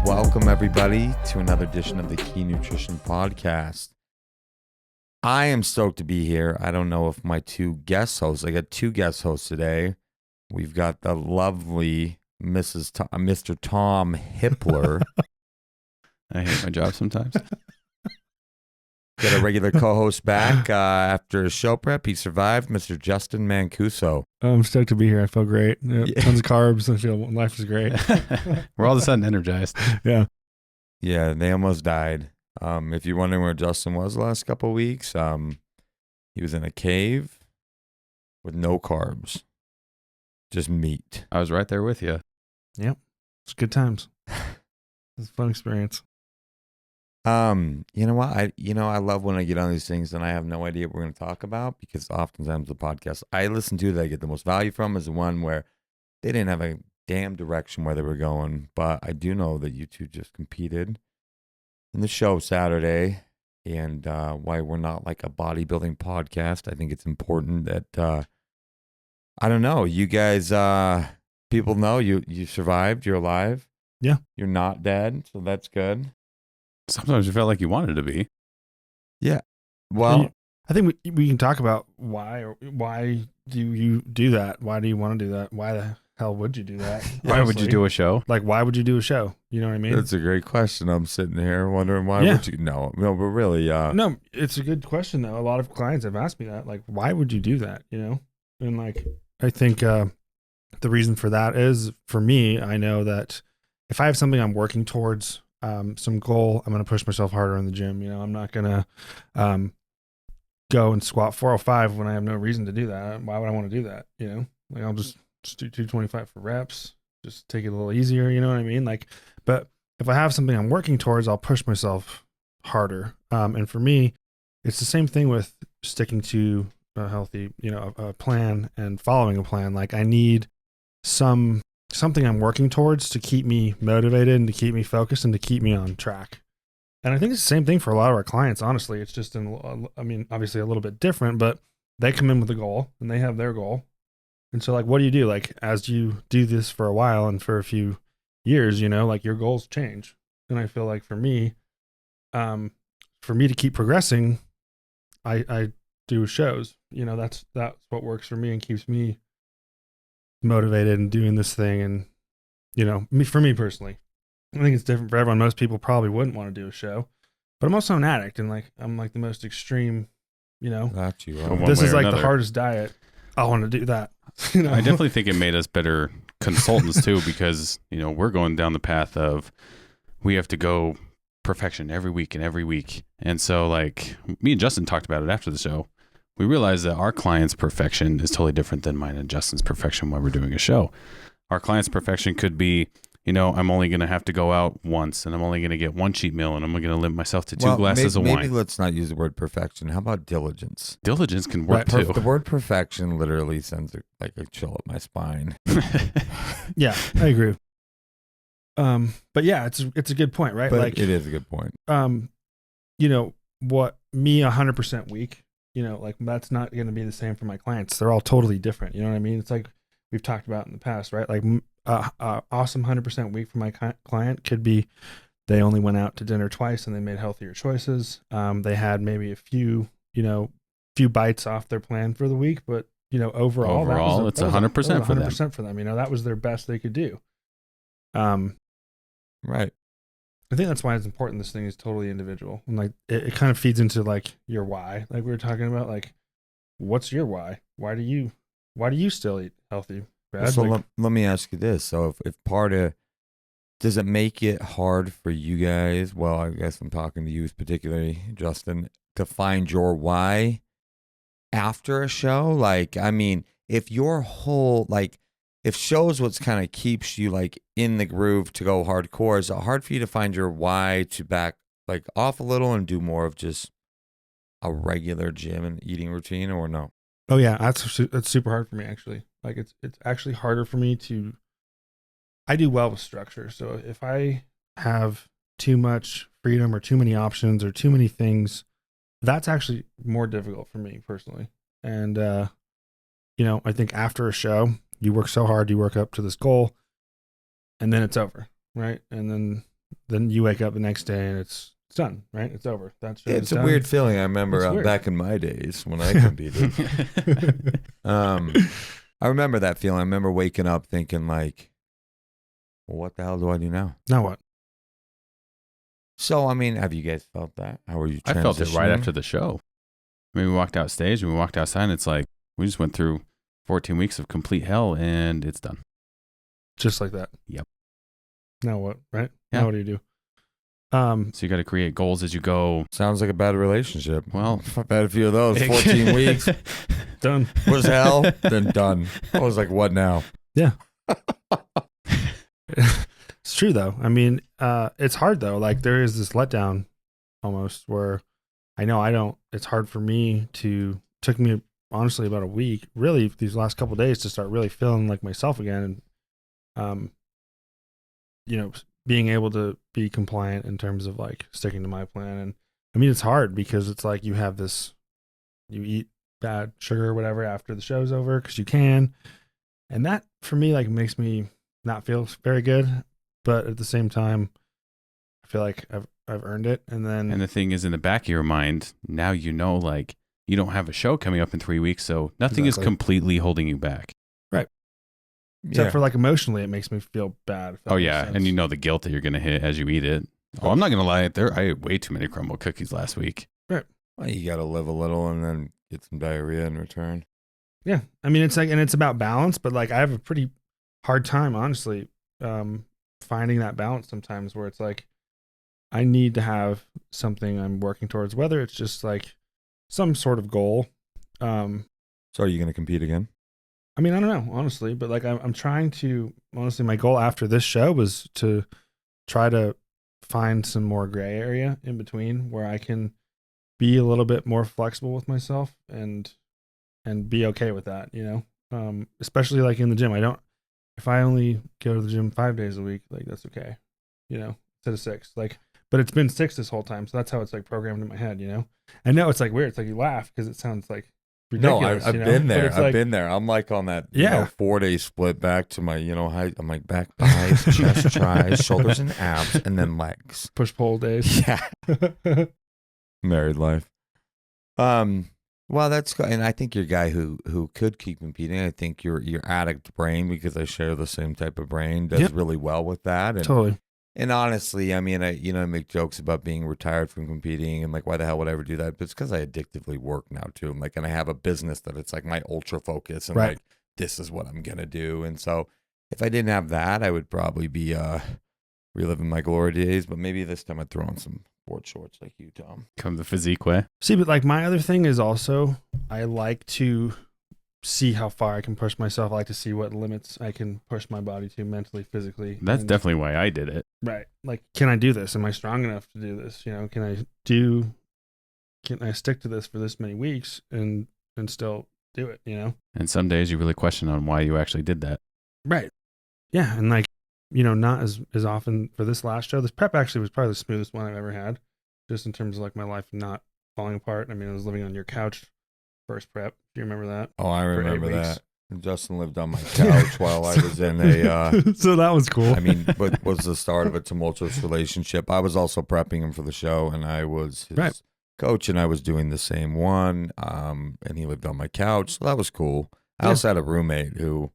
Welcome, everybody, to another edition of the Key Nutrition Podcast. I am stoked to be here. I don't know if my two guest hosts, I got two guest hosts today. We've got the lovely Mr. Tom Hippler. I hate my job sometimes. Got a regular co-host back after a show prep. He survived, Mr. Justin Mancuso. I'm stoked to be here. I feel great. Tons of carbs. I feel life is great. We're all of a sudden energized. Yeah. Yeah, they almost died. If you're wondering where Justin was the last couple of weeks, he was in a cave with no carbs, just meat. I was right there with you. Yep. It's good times. It's a fun experience. You know what? I love when I get on these things and I have no idea what we're going to talk about, because oftentimes the podcast I listen to that I get the most value from is the one where they didn't have a damn direction where they were going. But I do know that you two just competed in the show Saturday, and why we're not like a bodybuilding podcast. I think it's important that I don't know, you guys, people know you survived, you're alive. Yeah. You're not dead, so that's good. Sometimes you felt like you wanted to be. Yeah. Well, I think we can talk about why do you do that? Why do you want to do that? Why the hell would you do that? Why would you do a show? Like, why would you do a show? You know what I mean? that's a great question. I'm sitting here wondering why would you? No, but really, No, it's a good question though. A lot of clients have asked me that. Like, why would you do that? You know? And like, I think the reason for that is, for me, I know that if I have something I'm working towards, some goal, I'm going to push myself harder in the gym. You know, I'm not going to go and squat 405 when I have no reason to do that. Why would I want to do that? You know, like I'll just do 225 for reps, just take it a little easier. You know what I mean? Like, but if I have something I'm working towards, I'll push myself harder. And for me, it's the same thing with sticking to a healthy, a plan and following a plan. Like, I need something I'm working towards to keep me motivated and to keep me focused and to keep me on track. And I think it's the same thing for a lot of our clients, honestly. It's just, obviously a little bit different, but they come in with a goal and they have their goal. And so, like, what do you do? Like, as you do this for a while and for a few years, like, your goals change. And I feel like for me to keep progressing, I do shows. That's what works for me and keeps me motivated and doing this thing. And for me personally, I think it's different for everyone. Most people probably wouldn't want to do a show, but I'm also an addict, and like I'm like the most extreme. Got you. This is like the hardest diet. I want to do that. I definitely think it made us better consultants too, because we're going down the path of we have to go perfection every week, and so like me and Justin talked about it after the show. We realized that our client's perfection is totally different than mine and Justin's perfection when we're doing a show. Our client's perfection could be, I'm only going to have to go out once, and I'm only going to get one cheat meal, and I'm going to limit myself to two glasses of wine. Maybe let's not use the word perfection. How about diligence? Diligence can work too. The word perfection literally sends like a chill up my spine. Yeah, I agree. But yeah, it's a good point, right? But like, it is a good point. What me 100% weak, like that's not going to be the same for my clients. They're all totally different. You know what I mean? It's like we've talked about in the past, right? Like awesome 100% weak for my client could be they only went out to dinner twice and they made healthier choices. They had maybe a few bites off their plan for the week, but overall it's 100% for them. 100% for them. That was their best they could do. Right. I think that's why it's important. This thing is totally individual, and like it kind of feeds into like your why. Like we were talking about, like what's your why? Why do you still eat healthy, Brad? So let me ask you this. So if does it make it hard for you guys? Well, I guess I'm talking to you particularly, Justin, to find your why after a show. Like, I mean, if your whole if show's what's kind of keeps you like in the groove to go hardcore, is it hard for you to find your why to back like off a little and do more of just a regular gym and eating routine, or no? Oh yeah, that's super hard for me actually. Like it's actually harder for me to. I do well with structure, so if I have too much freedom or too many options or too many things, that's actually more difficult for me personally. And, I think after a show, you work so hard, you work up to this goal, and then it's over, right? And then you wake up the next day and it's done, right? It's over. It's a weird feeling. I remember back in my days when I competed. I remember that feeling. I remember waking up thinking like, well, what the hell do I do now? Now what? So, I mean, have you guys felt that? How were you transitioning? I felt it right after the show. I mean, we walked out stage and we walked outside and it's like, we just went through 14 weeks of complete hell and it's done. Just like that. Yep. Now what, right? Yeah. Now what do you do? So you got to create goals as you go. Sounds like a bad relationship. Well, I've had a few of those. 14 weeks. Done. Was hell, then done. I was like, what now? Yeah. It's true though. I mean, it's hard though. Like there is this letdown almost where it's hard for me took me honestly about a week, really these last couple of days to start really feeling like myself again. And, being able to be compliant in terms of like sticking to my plan. And I mean, it's hard because it's like you eat bad sugar or whatever after the show's over because you can. And that for me, like makes me not feel very good. But at the same time, I feel like I've earned it. And the thing is in the back of your mind, now like you don't have a show coming up in 3 weeks. So nothing is completely holding you back. Right. Except for like emotionally, it makes me feel bad. Oh yeah. And the guilt that you're going to hit as you eat it. Oh, I'm not going to lie. I ate way too many crumble cookies last week. Right. Well, you got to live a little and then get some diarrhea in return. Yeah. I mean, it's like, and it's about balance, but like I have a pretty hard time, honestly, finding that balance sometimes where it's like, I need to have something I'm working towards, whether it's just like some sort of goal. So are you going to compete again? I mean, I don't know, honestly, but like I'm trying to, honestly, my goal after this show was to try to find some more gray area in between where I can be a little bit more flexible with myself and be okay with that, especially like in the gym. If I only go to the gym 5 days a week, like that's okay, instead of 6, like, but it's been 6 this whole time. So that's how it's like programmed in my head, I know it's like weird. It's like you laugh because it sounds like ridiculous. No, I've been there. I've been there. I'm like on that 4-day split back to my, height. I'm like back, thighs, chest, tries, shoulders and abs, and then legs. Push-pull days. Yeah. Married life. Well, that's good. And I think you're a guy who could keep competing. I think your addict brain, because I share the same type of brain, does really well with that. And, totally. And honestly, I mean, I make jokes about being retired from competing and like, why the hell would I ever do that? But it's because I addictively work now too. And like, and I have a business that it's like my ultra focus and like, this is what I'm going to do. And so if I didn't have that, I would probably be reliving my glory days. But maybe this time I'd throw on some board shorts like you, Tom. Come the physique way. See, but like my other thing is also I like to see how far I can push myself. I like to see what limits I can push my body to mentally, physically. That's definitely why I did it. Right. Like, can I do this? Am I strong enough to do this? Can I stick to this for this many weeks and still do it, And some days you really question on why you actually did that. Right. Yeah. And like, not as often for this last show. This prep actually was probably the smoothest one I've ever had, just in terms of like my life not falling apart. I mean, I was living on your couch first prep. Do you remember that? Oh, I remember that. Justin lived on my couch while I was in a... so that was cool. I mean, but was the start of a tumultuous relationship. I was also prepping him for the show, and I was his coach, and I was doing the same one, and he lived on my couch, so that was cool. I also had a roommate who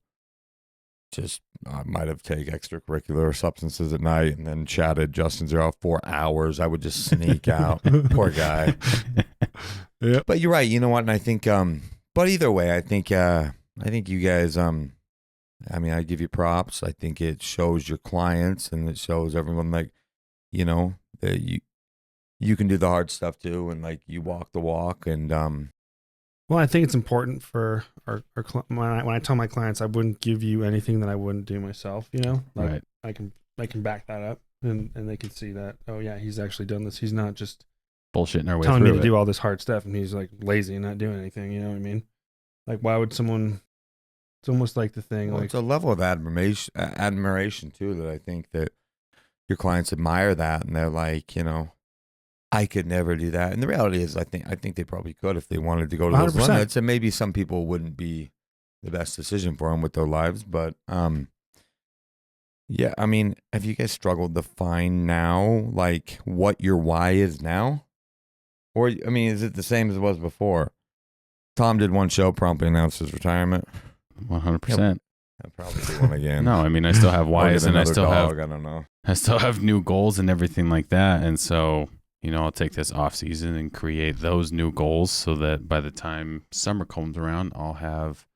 just might have taken extracurricular substances at night and then chatted Justin's ear off for hours. I would just sneak out. Poor guy. Yeah. But you're right. You know what? And I think, but either way, I think you guys, I mean, I give you props. I think it shows your clients and it shows everyone like, that you can do the hard stuff too. And like you walk the walk and, well, I think it's important for our when I tell my clients I wouldn't give you anything that I wouldn't do myself, like right. I can back that up and they can see that, oh yeah, he's actually done this. He's not just bullshitting our way telling through me to do all this hard stuff and he's like lazy and not doing anything, you know what I mean? Like why would someone, it's almost like the thing, well, like it's a level of admiration too, that I think that your clients admire that and they're like, I could never do that. And the reality is I think they probably could if they wanted to go to those 100%. limits, and maybe some people wouldn't be the best decision for them with their lives. But yeah, I mean, have you guys struggled to find now like what your why is now? Or, I mean, is it the same as it was before? Tom did one show, promptly announced his retirement. 100%. I'll probably do one again. No, I mean, I still have Or whys, get and I another still dog, I don't know. have new goals and everything like that. And so, I'll take this off season and create those new goals so that by the time summer comes around, I'll have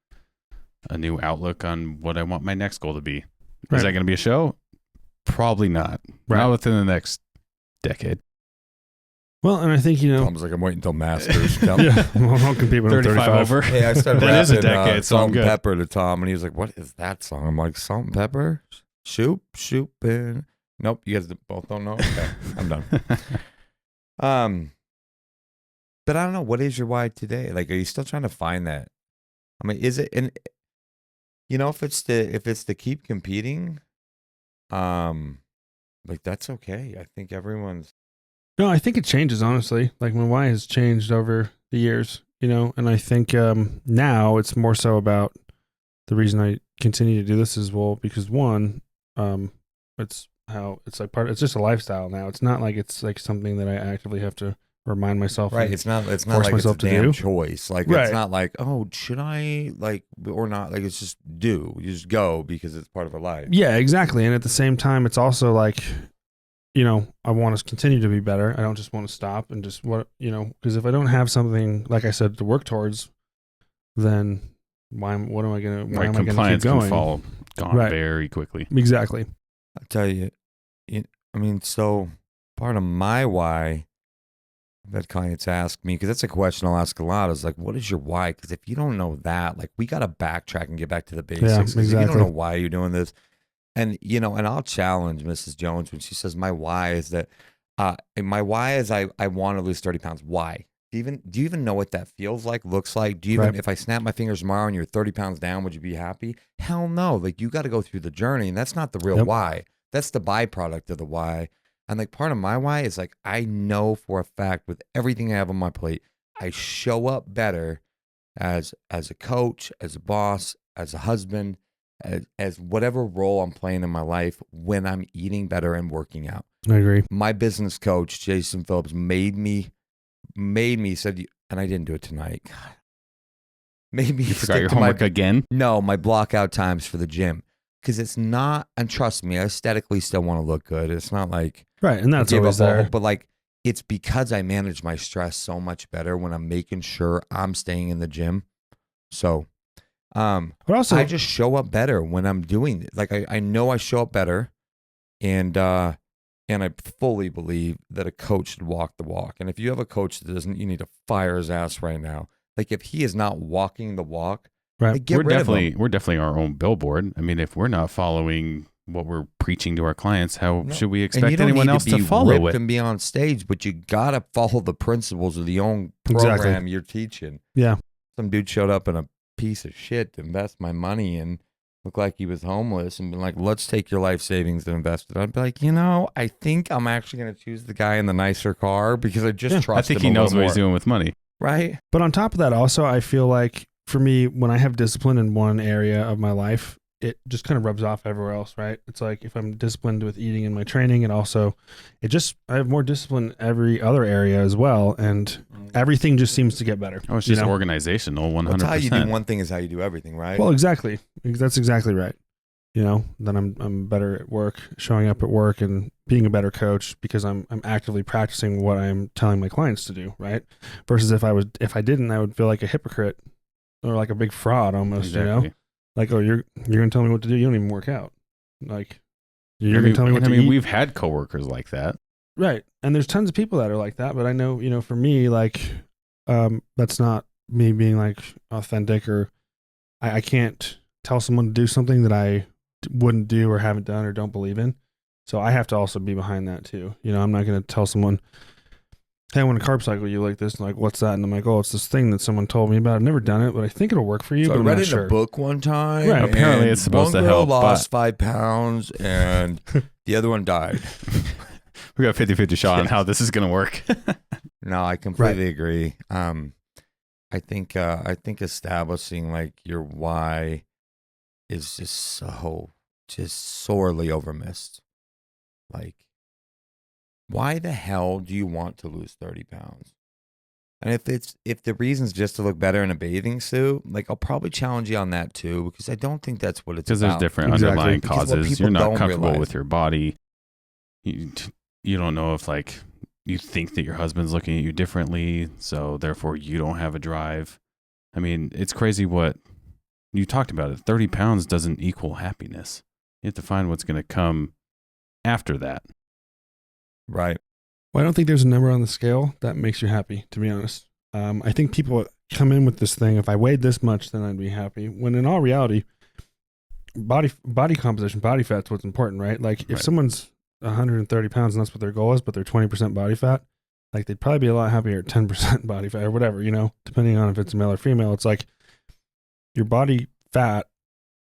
a new outlook on what I want my next goal to be. Right. Is that going to be a show? Probably not. Right. Not within the next decade. Well, and I think, Tom's like, I'm waiting until Masters. yeah, I won't compete when I'm 35. over. Hey, I started That is a rapping, decade, so I'm Salt and good. Pepper to Tom, and he was like, "What is that song?" I'm like, "Salt and Pepper, shoop, and nope, you guys both don't know. Okay, I'm done. But I don't know. What is your why today? Like, are you still trying to find that? I mean, is it? And if it's to keep competing, like that's okay. I think everyone's. No, I think it changes, honestly. Like, my why has changed over the years, and I think now it's more so about the reason I continue to do this is, well, because one, it's just a lifestyle now. It's not like it's like something that I actively have to remind myself. Right. It's not like it's a to damn do. choice. Like, Right. It's not like, oh, should I like, or not? Like, it's just do. You just go because it's part of our life. Yeah, exactly. And at the same time, it's also like, I want to continue to be better. I don't just want to stop and just because if I don't have something, like I said, to work towards, then why am I going to keep Compliance going? can fall gone Right. very quickly. Exactly. I'll tell you, I mean, so part of my why that clients ask me, because that's a question I'll ask a lot, is like, what is your why? Because if you don't know that, like, we got to backtrack and get back to the basics. Yeah, 'Cause If you exactly. don't know why you're doing this, and I'll challenge Mrs. Jones when she says my why is that, my why is I want to lose 30 pounds. Why? Do you even know what that feels like, looks like? Do you even, Right. if I snap my fingers tomorrow and you're 30 pounds down, would you be happy? Hell no. Like, you got to go through the journey, and that's not the real Yep. why. That's the byproduct of the why. And like, part of my why is like, I know for a fact with everything I have on my plate, I show up better as a coach, as a boss, as a husband, as whatever role I'm playing in my life when I'm eating better and working out. I agree. My business coach, Jason Phillips, made me said, and I didn't do it tonight. God. Made me You forgot stick your to homework again? No, my block out times for the gym. Because it's not, and trust me, I aesthetically still want to look good. It's not like Right. And that's I gave always up all there. hope, but like, it's because I manage my stress so much better when I'm making sure I'm staying in the gym. So, But also, I just show up better when I'm doing it. Like, I know I show up better, and I fully believe that a coach should walk the walk. And if you have a coach that doesn't, you need to fire his ass right now. Like, if he is not walking the walk, right. like, get rid of him. We're definitely our own billboard. I mean, if we're not following what we're preaching to our clients, how No. should we And expect you don't anyone need else to, be to follow ripped it? and be on stage, but you gotta follow the principles of the own Exactly. program you're teaching. Yeah. Some dude showed up in a piece of shit to invest my money and looked like he was homeless and been like, let's take your life savings and invest it. I'd be like, I think I'm actually going to choose the guy in the nicer car because I just trust him. I think he knows what he's doing with money. Right? But on top of that, also, I feel like for me, when I have discipline in one area of my life, it just kind of rubs off everywhere else, right? It's like if I'm disciplined with eating and my training, and also I have more discipline every other area as well. And everything just seems to get better. Oh, it's just organizational, 100%. That's how you do one thing is how you do everything, right? Well, exactly. That's exactly right. Then I'm better at work, showing up at work and being a better coach because I'm actively practicing what I'm telling my clients to do, right? Versus if I didn't, I would feel like a hypocrite or like a big fraud almost, Exactly. Like, oh, you're going to tell me what to do. You don't even work out. Like, you're going to tell me what to eat. We've had coworkers like that. Right. And there's tons of people that are like that, but I know, for me, like, that's not me being like authentic, or I can't tell someone to do something that I wouldn't do or haven't done or don't believe in. So I have to also be behind that too. I'm not going to tell someone, hey, I want to carb cycle you like this. And like, what's that? And I'm like, oh, it's this thing that someone told me about. I've never done it, but I think it'll work for you. So but I I'm read not it in sure. a book one time. Right. Apparently and it's supposed one to girl help, lost but- 5 pounds, and The other one died. We got 50-50 shot on how this is going to work. No, I completely agree. I think establishing like your why is just sorely overmissed. Like, why the hell do you want to lose 30 pounds? And if the reason's just to look better in a bathing suit, like I'll probably challenge you on that too, because I don't think that's what it's about. Because there's different Exactly. underlying Because what causes. people You're not don't comfortable realize- with your body. You don't know if like you think that your husband's looking at you differently, so therefore you don't have a drive. I mean, it's crazy what you talked about. It 30 pounds doesn't equal happiness. You have to find what's going to come after that. Right. Well, I don't think there's a number on the scale that makes you happy, to be honest. I think people come in with this thing, if I weighed this much, then I'd be happy. When in all reality, body composition, body fat's what's important, right? Like if Right. someone's 130 pounds and that's what their goal is, but they're 20% body fat, like they'd probably be a lot happier at 10% body fat or whatever, depending on if it's male or female. It's like your body fat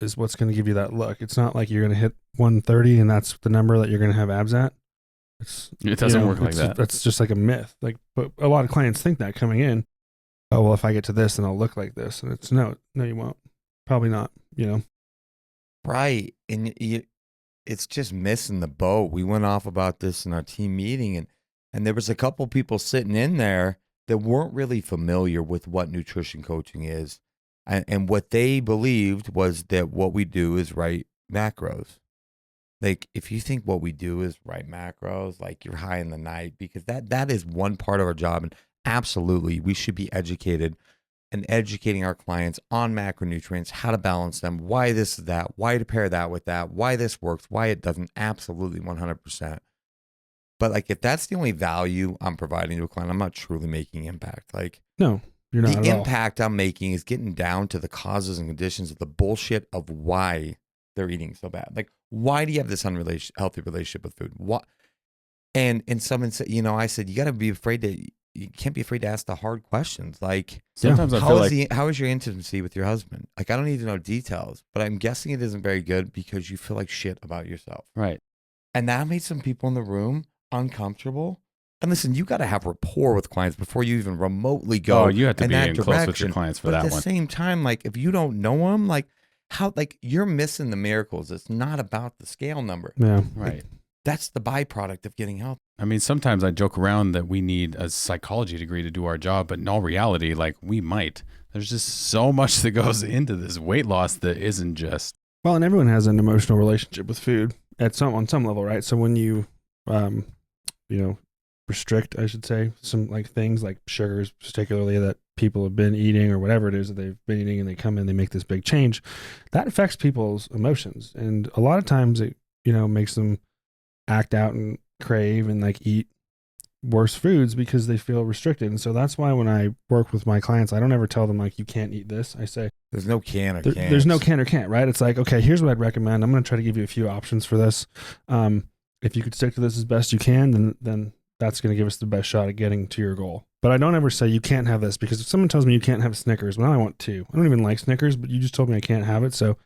is what's going to give you that look. It's not like you're going to hit 130 and that's the number that you're going to have abs at. It doesn't work like that. That's just like a myth. Like, but a lot of clients think that coming in. Oh well, if I get to this, then I'll look like this, and it's no, you won't. Probably not. Right. And it's just missing the boat. We went off about this in our team meeting, and there was a couple people sitting in there that weren't really familiar with what nutrition coaching is. And what they believed was that what we do is write macros. Like, if you think what we do is write macros, like you're high in the night, because that is one part of our job. And absolutely, we should be educated and educating our clients on macronutrients, how to balance them, why this is that, why to pair that with that, why this works, why it doesn't. Absolutely 100%. But like, if that's the only value I'm providing to a client, I'm not truly making impact. Like, No, you're not the at all. impact I'm making is getting down to the causes and conditions of the bullshit of why they're eating so bad. Like, why do you have this unhealthy relationship with food? What? And someone said, I said, you can't be afraid to ask the hard questions. Like, Sometimes I feel like how is your intimacy with your husband? Like, I don't need to know details, but I'm guessing it isn't very good because you feel like shit about yourself. right. And that made some people in the room uncomfortable. And listen, you got to have rapport with clients before you even remotely go. Oh, you have to in be that in close with your direction. clients for But that at the one. same time, like, if you don't know them, like, how, like, you're missing the miracles. It's not about the scale number. Yeah. Right. That's the byproduct of getting healthy. I mean, sometimes I joke around that we need a psychology degree to do our job, but in all reality, like we might. There's just so much that goes into this weight loss that isn't just. Well, and everyone has an emotional relationship with food on some level, right? So when you, restrict, I should say, some like things like sugars, particularly that people have been eating or whatever it is that they've been eating, and they come in, they make this big change, that affects people's emotions, and a lot of times it makes them act out and crave and like eat worse foods because they feel restricted. And so that's why when I work with my clients, I don't ever tell them like, you can't eat this. I say There's no can or can't. there's no can or can't, right? It's like, okay, here's what I'd recommend. I'm going to try to give you a few options for this. If you could stick to this as best you can, then that's going to give us the best shot at getting to your goal. But I don't ever say you can't have this, because if someone tells me you can't have Snickers, well, now I want two. I don't even like Snickers, but you just told me I can't have it, so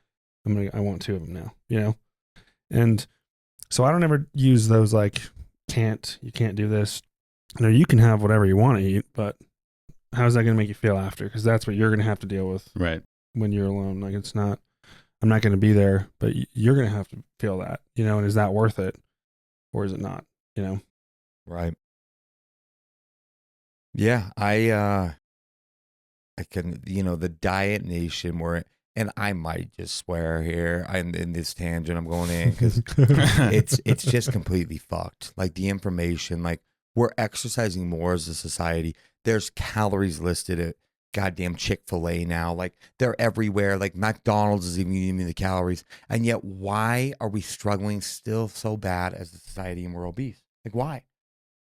I want two of them now, And so I don't ever use those like, you can't do this. You can have whatever you want to eat, but how's that going to make you feel after? Because that's what you're going to have to deal with Right. when you're alone. Like, I'm not going to be there, but you're going to have to feel that, and is that worth it or is it not, Right. Yeah, I can, the Diet Nation and I might just swear here. I'm in this tangent I'm going in because it's just completely fucked. Like, the information, like, we're exercising more as a society. There's calories listed at goddamn Chick-fil-A now. Like, they're everywhere. Like, McDonald's is even giving me the calories. And yet, why are we struggling still so bad as a society and we're obese? Like, why?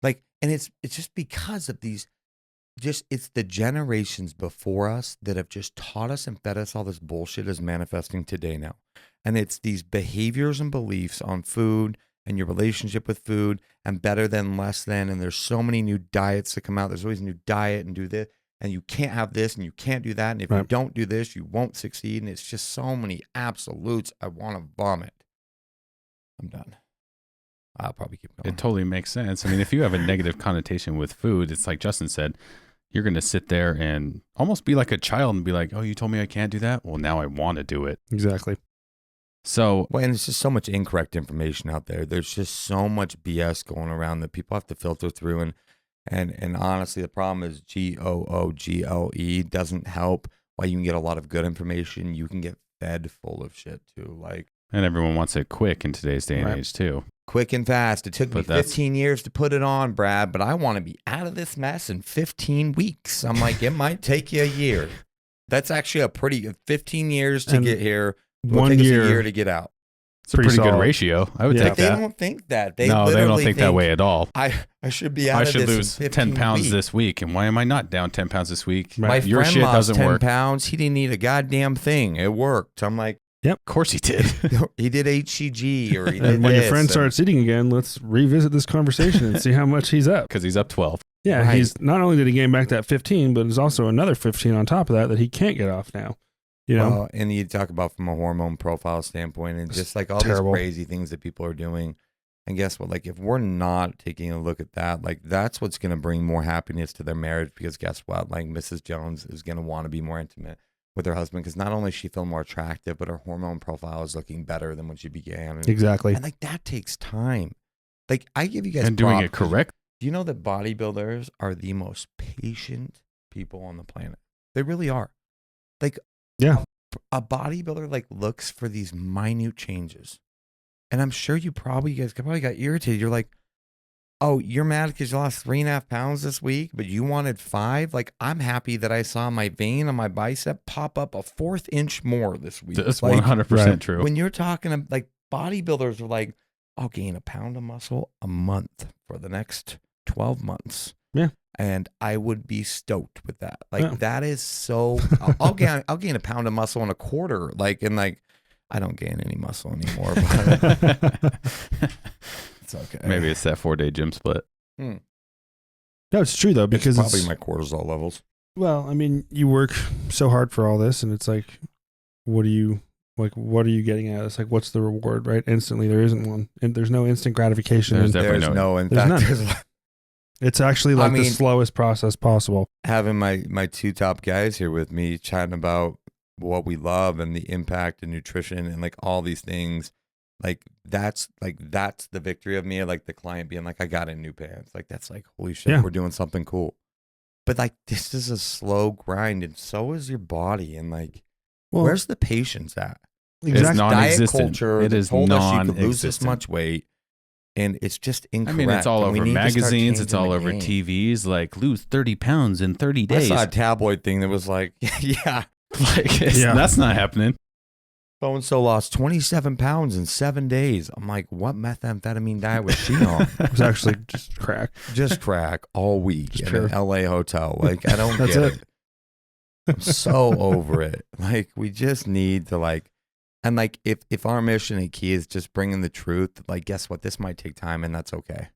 Like, and it's just because of it's the generations before us that have just taught us and fed us all this bullshit is manifesting today now. And it's these behaviors and beliefs on food and your relationship with food and better than, less than. And there's so many new diets that come out. There's always a new diet and do this, and you can't have this and you can't do that. And if you don't do this, you won't succeed. And it's just so many absolutes. I want to vomit. I'm done. I'll probably keep going. It totally makes sense. I mean, if you have a negative connotation with food, it's like Justin said, you're going to sit there and almost be like a child and be like, oh, you told me I can't do that? Well, now I want to do it. Exactly. So, Well, and it's just so much incorrect information out there. There's just so much BS going around that people have to filter through. And honestly, the problem is GOOGLE doesn't help. While you can get a lot of good information, you can get fed full of shit too. Like, and everyone wants it quick in today's day and age too. quick and fast. It took me But that's- 15 years to put it on, Brad, but I want to be out of this mess in 15 weeks. I'm like, it might take you a year. That's actually a pretty 15 years to And get here. It'll 1 take us year. a year to get out. It's a pretty good solid. ratio. I would Yeah. take But they that. don't think that. No, they don't literally think that way at all. I should be out I of should this in lose 15 10 pounds weeks. this week. And why am I not down 10 pounds this week? Right. My Your friend shit lost doesn't 10 work. pounds. He didn't need a goddamn thing. It worked. I'm like, Of course he did. he did HCG or he did And when your this, friend and- starts eating again, let's revisit this conversation and see how much he's up. Because he's up 12. Yeah, Right. he's not only did he gain back that 15, but there's also another 15 on top of that he can't get off now. You know, Well, and you talk about from a hormone profile standpoint and just like all terrible. these crazy things that people are doing. And guess what? Like, if we're not taking a look at that, like, that's what's going to bring more happiness to their marriage. Because guess what? Like, Mrs. Jones is going to want to be more intimate with her husband because not only does she feel more attractive, but her hormone profile is looking better than when she began. exactly. And like, that takes time. Like, I give you guys And doing props it correct. Do you know that bodybuilders are the most patient people on the planet? They really are. Like, Yeah. a bodybuilder like looks for these minute changes, and I'm sure you guys probably got irritated. You're like, oh, you're mad because you lost 3.5 pounds this week, but you wanted 5. Like, I'm happy that I saw my vein on my bicep pop up a 1/4 inch more this week. That's Like, 100% right. true. when you're talking like bodybuilders are like, I'll gain a pound of muscle a month for the next 12 months. Yeah. And I would be stoked with that. Like, Yeah. that is so, I'll gain a pound of muscle in a quarter. Like, and like, I don't gain any muscle anymore, but it's okay. Maybe it's that 4-day gym split. No, it's true though, because it's probably my cortisol levels. well, I mean, you work so hard for all this, and it's like, what are you getting at? It's like, what's the reward, right? Instantly, there isn't one, and there's no instant gratification. There's and definitely There's no- no, in there's fact, none. there's it's actually like I mean- the slowest process possible. having my 2 top guys here with me chatting about what we love and the impact of nutrition and like all these things. Like, that's the victory of me. Like, the client being like, I got in new pants. Like, that's like, holy shit, Yeah. we're doing something cool. But like, this is a slow grind, and so is your body. And like, Well, where's the patience at? It's exactly. not- Diet Non-existent. culture It that is told us you could lose this non-existent. much weight, and it's just I incorrect. mean, it's all and we over need to start magazines. It's changing all the over game. TVs. Like, lose 30 pounds in 30 I days. saw a tabloid thing that was like, yeah, Like, Yeah. that's not happening. so and so lost 27 pounds in 7 days. I'm like, what methamphetamine diet was she on? It was actually just crack. Just crack all week It's in true. an LA hotel. Like, I don't That's get it. it. I'm so over it. Like, we just need to like, and like, if our mission and key is just bringing the truth, like, guess what? This might take time, and that's okay.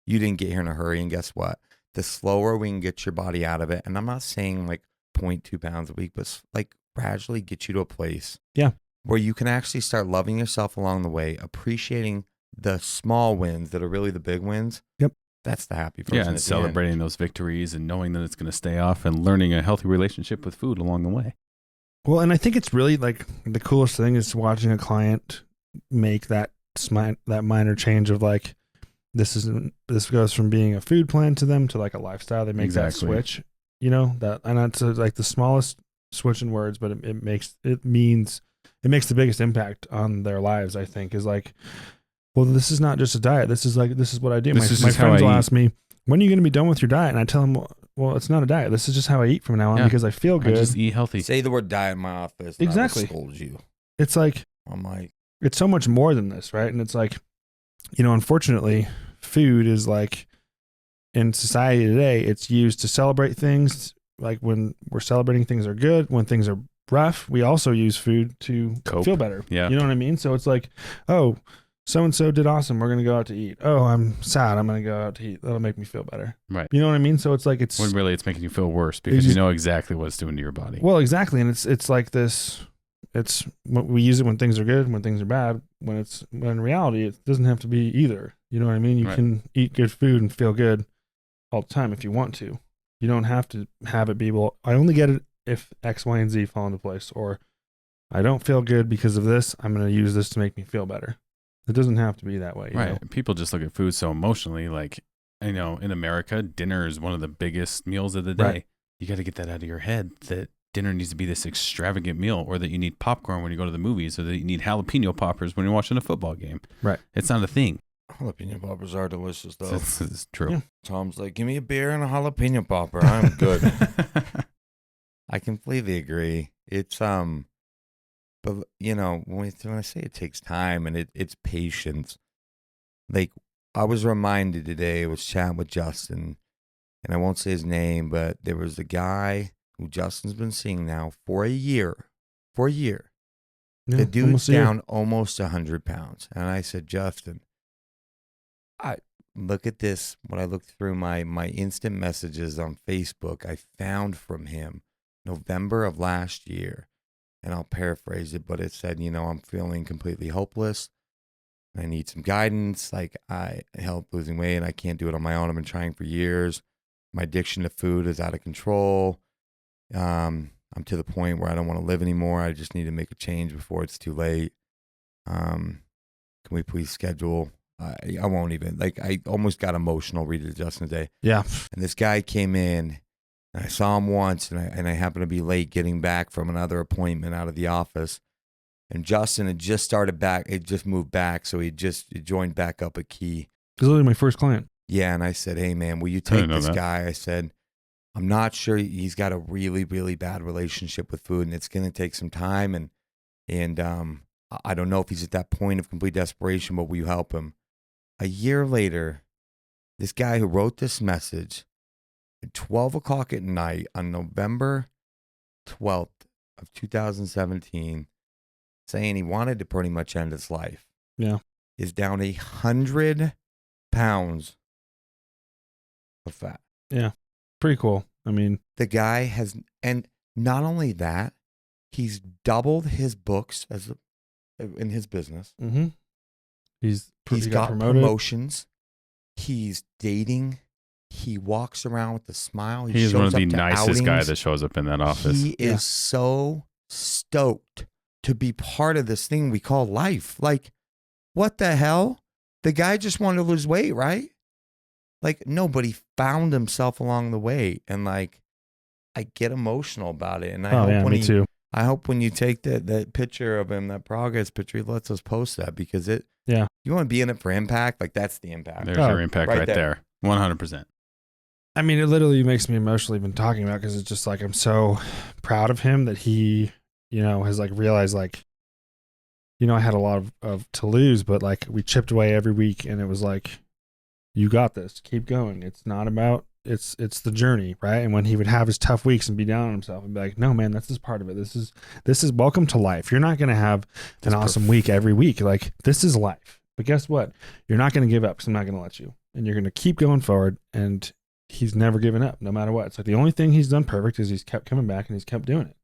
You didn't get here in a hurry, and guess what? The slower we can get your body out of it, and I'm not saying like 0.2 pounds a week, but like gradually get you to a place, Yeah. where you can actually start loving yourself along the way, appreciating the small wins that are really the big wins. Yep. That's the happy person. Yeah, at and the end. celebrating those victories and knowing that it's going to stay off and learning a healthy relationship with food along the way. Well, and I think it's really like the coolest thing is watching a client make that minor change of like, this goes from being a food plan to them to like a lifestyle. They make that Exactly. switch, you know, that, and that's like the smallest switch in words, but it makes the biggest impact on their lives. I think is like, well, this is not just a diet. This is what I do. This is My just how friends I will eat. ask me, when are you going to be done with your diet? And I tell them, well, it's not a diet. This is just how I eat from now on Yeah. because I feel I good. just eat healthy. Say the word diet in my office. and Exactly. I will scold you. It's like, I'm like, it's so much more than this, right? And it's like, you know, unfortunately, food is like, in society today, it's used to celebrate things. Like when we're celebrating things are good, when things are rough, we also use food to Cope. feel better. Yeah. You know what I mean? So it's like, oh, so-and-so did awesome. We're going to go out to eat. Oh, I'm sad. I'm going to go out to eat. That'll make me feel better. Right. You know what I mean? So it's like, it's, When really it's making you feel worse because you know exactly what it's doing to your body. well, exactly. And it's like this, we use it when things are good, when things are bad, when in reality, it doesn't have to be either. You know what I mean? You Right. can eat good food and feel good all the time if you want to. You don't have to have it be, well, I only get it if X, Y, and Z fall into place, or I don't feel good because of this. I'm going to use this to make me feel better. It doesn't have to be that way. You know? People just look at food so emotionally. Like, you know, in America, dinner is one of the biggest meals of the day. Right. You got to get that out of your head that dinner needs to be this extravagant meal, or that you need popcorn when you go to the movies, or that you need jalapeno poppers when you're watching a football game. Right. It's not a thing. Jalapeno poppers are delicious, though. It's true. Yeah. Tom's like, give me a beer and a jalapeno popper. I'm good. I completely agree. It's but you know, when I say it takes time and it's patience. Like, I was reminded today, I was chatting with Justin, and I won't say his name, but there was a guy who Justin's been seeing now for a year. Yeah, The dude's almost a year. down almost 100 pounds. And I said, Justin, I look at this. When I looked through my instant messages on Facebook, I found from him November of last year. And I'll paraphrase it, but it said, you know, I'm feeling completely hopeless. I need some guidance. Like, I help losing weight and I can't do it on my own. I've been trying for years. My addiction to food is out of control. I'm to the point where I don't want to live anymore. I just need to make a change before it's too late. Can we please schedule? I won't even, like, I almost got emotional reading to Justin today. Yeah. And this guy came in, and I saw him once, and I happened to be late getting back from another appointment out of the office. And Justin had just started back. It just moved back, so he joined back up at Key. He's literally my first client. Yeah, and I said, hey, man, will you didn't take know this that. guy? I said, I'm not sure. He's got a really, really bad relationship with food, and it's going to take some time. And I don't know if he's at that point of complete desperation, but will you help him? A year later, this guy who wrote this message at 12 o'clock at night on November 12th of 2017, saying he wanted to pretty much end his life. Yeah. Is down 100 pounds of fat. Yeah. Pretty cool. I mean, The guy has, and not only that, he's doubled his books in his business. he's He's he got promoted. promotions. He's dating. He walks around with a smile. He's one of shows the up to nicest guy outings. that shows up in that office. He is so stoked to be part of this thing we call life. Like, what the hell? The guy just wanted to lose weight, right? Like, nobody found himself along the way. And like, I get emotional about it. And I hope when me too. I hope when you take that picture of him, that progress picture, he lets us post that, because you want to be in it for impact. Like, that's the impact. There's Oh, your impact right right there. 100%. I mean, it literally makes me emotional even talking about, because it's just like, I'm so proud of him that he, you know, has like realized, like, you know, I had a lot of to lose, but like we chipped away every week, and it was like, you got this, keep going. It's not about, it's the journey, right? And when he would have his tough weeks and be down on himself and be like, no, man, that's just part of it. This is welcome to life. You're not going to have an awesome week every week. Like, this is life. But guess what? You're not going to give up, because I'm not going to let you. And you're going to keep going forward. And he's never given up, no matter what. It's like the only thing he's done perfect is he's kept coming back and he's kept doing it.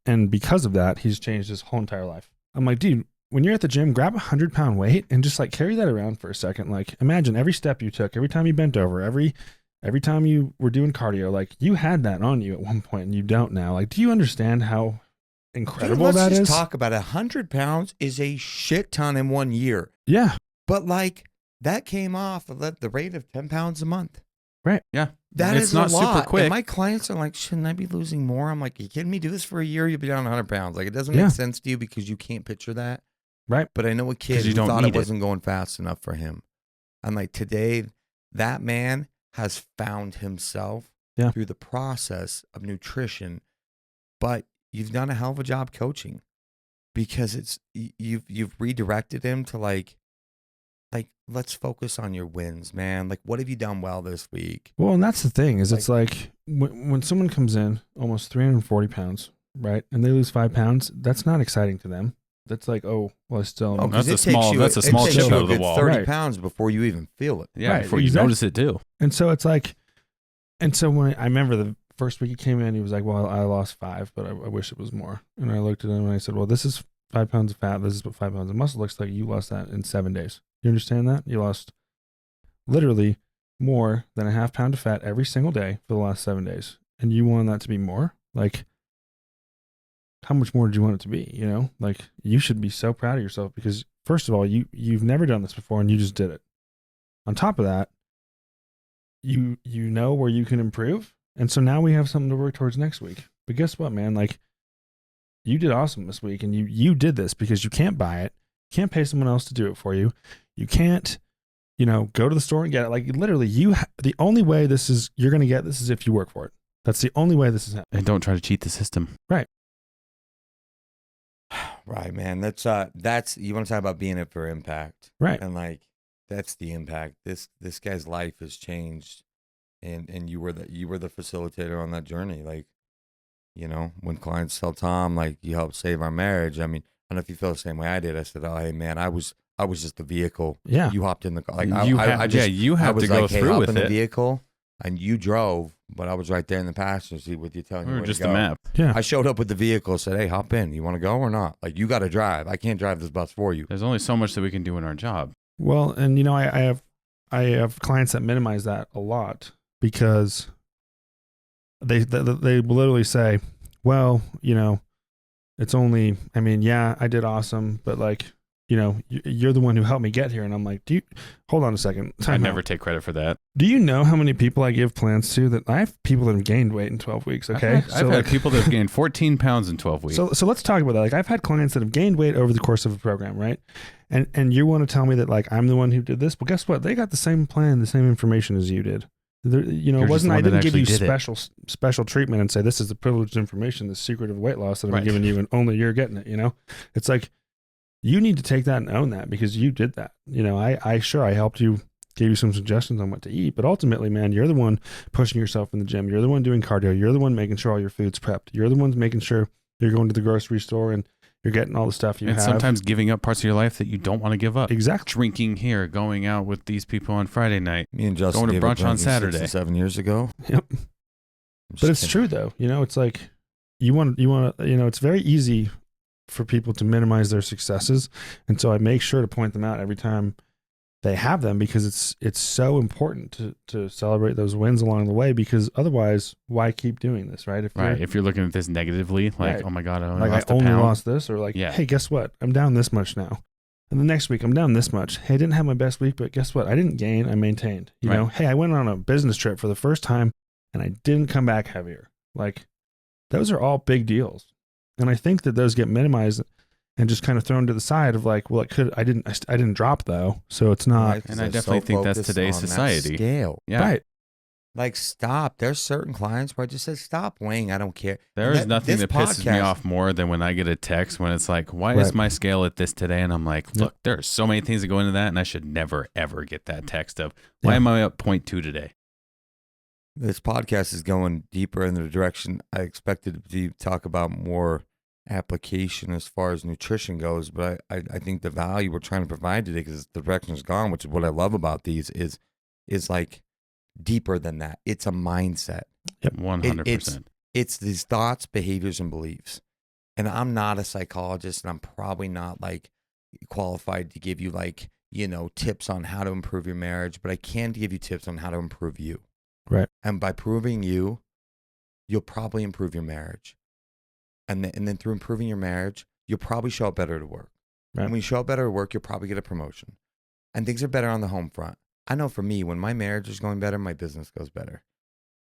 And because of that, he's changed his whole entire life. I'm like, dude, when you're at the gym, grab 100-pound weight and just like carry that around for a second. Like, imagine every step you took, every time you bent over, every time you were doing cardio, like you had that on you at one point and you don't now. Like, do you understand how incredible Dude, that let's is? just talk about 100 pounds is a shit ton in 1 year. Yeah. But like, that came off at the rate of 10 pounds a month. Right. Yeah. That It's is not a lot. super quick. And my clients are like, shouldn't I be losing more? I'm like, you kidding me? Do this for a year, you'll be down 100 pounds. Like, it doesn't Yeah. make sense to you because you can't picture that. Right. But I know a kid 'Cause you who don't thought need it it. wasn't going fast enough for him. I'm like, today, that man has found himself Yeah. through the process of nutrition. But you've done a hell of a job coaching, because you've redirected him to like, let's focus on your wins, man. Like, what have you done well this week? Well, and that's the thing is, it's like when someone comes in almost 340 pounds, right, and they lose 5 pounds, that's not exciting to them. That's like, oh, well, I still. Oh, 'cause That's it a takes small- you- that's a it small takes chip you out a of the good wall. 30 Right. pounds before you even feel it. Yeah, Right, before you exactly. notice it too. And so it's like, and so when I remember the first week he came in, he was like, well, I lost 5, but I wish it was more. And I looked at him and I said, well, this is 5 pounds of fat. This is what 5 pounds of muscle looks like. You lost that in 7 days. You understand that? You lost literally more than a half pound of fat every single day for the last 7 days. And you want that to be more? Like, how much more did you want it to be? You know, like you should be so proud of yourself because first of all, you've never done this before and you just did it. On top of that, you know where you can improve. And so now we have something to work towards next week. But guess what, man? Like you did awesome this week and you did this because you can't buy it. You can't pay someone else to do it for you. You can't, go to the store and get it. Like literally the only way you're going to get this is if you work for it. That's the only way this is happening. And don't try to cheat the system. Right. Right, man. That's you want to talk about being it for impact. Right. And like that's the impact. This guy's life has changed and you were the facilitator on that journey. Like, when clients tell Tom like you helped save our marriage, I mean, I don't know if you feel the same way I did. I said, "Oh, hey man, I was just the vehicle. Yeah. You hopped in the car. Like You I have was to go like, hey, through hop with in the it. vehicle and you drove, but I was right there in the passenger seat with you telling We you were where just to a go. map. Yeah. I showed up with the vehicle, said, "Hey, hop in. You want to go or not? Like, you got to drive. I can't drive this bus for you." There's only so much that we can do in our job. Well, and I have clients that minimize that a lot because they literally say, well, it's only, I mean, yeah, I did awesome, but like, you're the one who helped me get here. And I'm like, hold on a second. I never take credit for that. Do you know how many people I give plans to that I have people that have gained weight in 12 weeks? Okay. I've had people that have gained 14 pounds in 12 weeks. So let's talk about that. Like I've had clients that have gained weight over the course of a program, right? And you want to tell me that like I'm the one who did this? Well, guess what? They got the same plan, the same information as you did. It wasn't. I didn't give you special treatment and say this is the privileged information, the secret of weight loss that I'm giving you, and only you're getting it. It's like you need to take that and own that because you did that. I helped you, gave you some suggestions on what to eat, but ultimately, man, you're the one pushing yourself in the gym. You're the one doing cardio. You're the one making sure all your food's prepped. You're the one making sure you're going to the grocery store and you're getting all the stuff you have. And sometimes giving up parts of your life that you don't want to give up. Exactly. Drinking here, going out with these people on Friday night. Me and Justin going to gave up brunch on drinking Saturday. 7 years ago. Yep. But it's true though. It's like you want to, it's very easy for people to minimize their successes. And so I make sure to point them out every time they have them because it's so important to celebrate those wins along the way because otherwise why keep doing this, right? If you're looking at this negatively, like, oh my God, I only lost this, or like, hey, guess what? I'm down this much now. And the next week I'm down this much. Hey, I didn't have my best week, but guess what? I didn't gain, I maintained. You know, hey, I went on a business trip for the first time and I didn't come back heavier. Like those are all big deals. And I think that those get minimized and just kind of thrown to the side of like, well, I didn't drop though. So it's not. Right, and I definitely think that's today's society. Scale. Yeah. Right. Like, stop. There's certain clients where I just said, stop weighing. I don't care. There is nothing that pisses me off more than when I get a text when it's like, why is my scale at this today? And I'm like, look, there are so many things that go into that. And I should never, ever get that text of, why am I up 0.2 today? This podcast is going deeper in the direction I expected to talk about more application as far as nutrition goes, but I think the value we're trying to provide today, because the direction is gone, which is what I love about these, is like deeper than that. It's a mindset. Yep, 100%. It's these thoughts, behaviors, and beliefs. And I'm not a psychologist, and I'm probably not like qualified to give you like, tips on how to improve your marriage, but I can give you tips on how to improve you. Right. And by proving you, you'll probably improve your marriage. And then through improving your marriage, you'll probably show up better to work. Right. And when you show up better at work, you'll probably get a promotion. And things are better on the home front. I know for me, when my marriage is going better, my business goes better.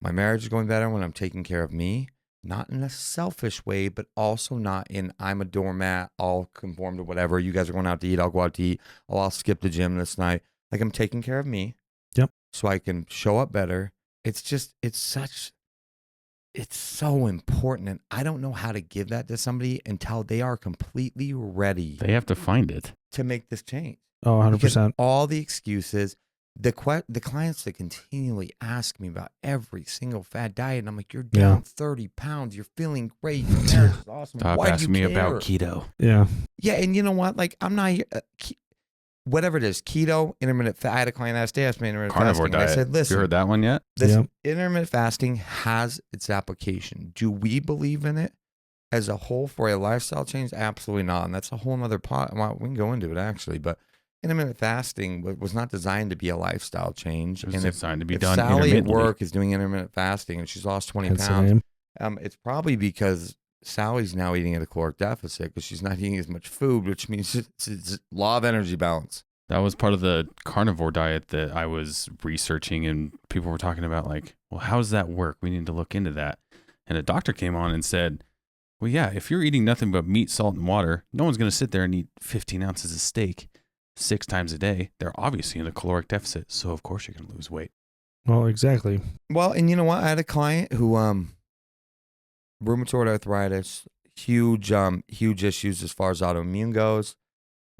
My marriage is going better when I'm taking care of me, not in a selfish way, but also not in I'm a doormat, I'll conform to whatever. You guys are going out to eat, I'll go out to eat. Oh, I'll skip the gym this night. Like, I'm taking care of me. Yep. So I can show up better. It's so important. And I don't know how to give that to somebody until they are completely ready. They have to find it to make this change. Oh, 100%. Because all the excuses, the clients that continually ask me about every single fad diet, and I'm like, you're down 30 pounds. You're feeling great. Your marriage is awesome. Stop Why asking do you me care? about keto. Yeah. Yeah, and you know what? Like, I'm not here. Whatever it is, keto, intermittent fasting. I had a client last day ask me intermittent Carnivore fasting. diet. I said, listen. You heard that one yet? Intermittent fasting has its application. Do we believe in it as a whole for a lifestyle change? Absolutely not. And that's a whole nother pot. Well, we can go into it actually, but intermittent fasting was not designed to be a lifestyle change. It was And designed to be if done Sally at intermittently. work is doing intermittent fasting and she's lost 20 Hence the pounds, name. it's probably because Sally's now eating at a caloric deficit because she's not eating as much food, which means it's law of energy balance. That was part of the carnivore diet that I was researching, and people were talking about like, well, how does that work? We need to look into that. And a doctor came on and said, well, yeah, if you're eating nothing but meat, salt, and water, no one's going to sit there and eat 15 ounces of steak 6 times a day. They're obviously in a caloric deficit, so of course you're going to lose weight. Well, exactly. Well, and you know what? I had a client who rheumatoid arthritis, huge issues as far as autoimmune goes.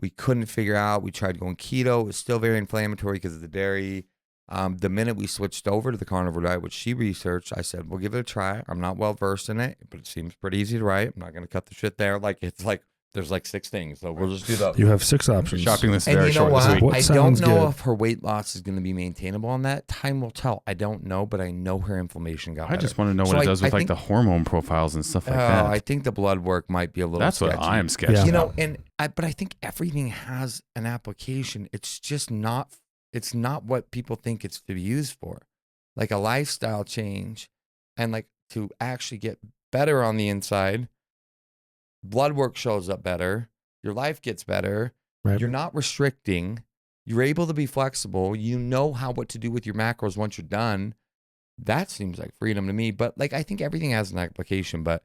We couldn't figure out. We tried going keto. It was still very inflammatory because of the dairy. The minute we switched over to the carnivore diet, which she researched, I said, we'll give it a try. I'm not well versed in it, but it seems pretty easy to write. I'm not going to cut the shit there. Like, it's like, there's like 6 things. So we'll just do those. You have 6 options. Shopping list And very you know short this what? week. What I sounds don't know good? if her weight loss is going to be maintainable on that. Time will tell. I don't know, but I know her inflammation got I better. just want to know So what it I- does with I like think- the hormone profiles and stuff like Oh, that. I think the blood work might be a little That's sketchy. what I'm sketched Yeah. You about. know, but I think everything has an application. It's just not. It's not what people think it's to be used for, like a lifestyle change, and like to actually get better on the inside. Blood work shows up better. Your life gets better. Right. You're not restricting. You're able to be flexible. You know what to do with your macros once you're done. That seems like freedom to me. But like, I think everything has an application. But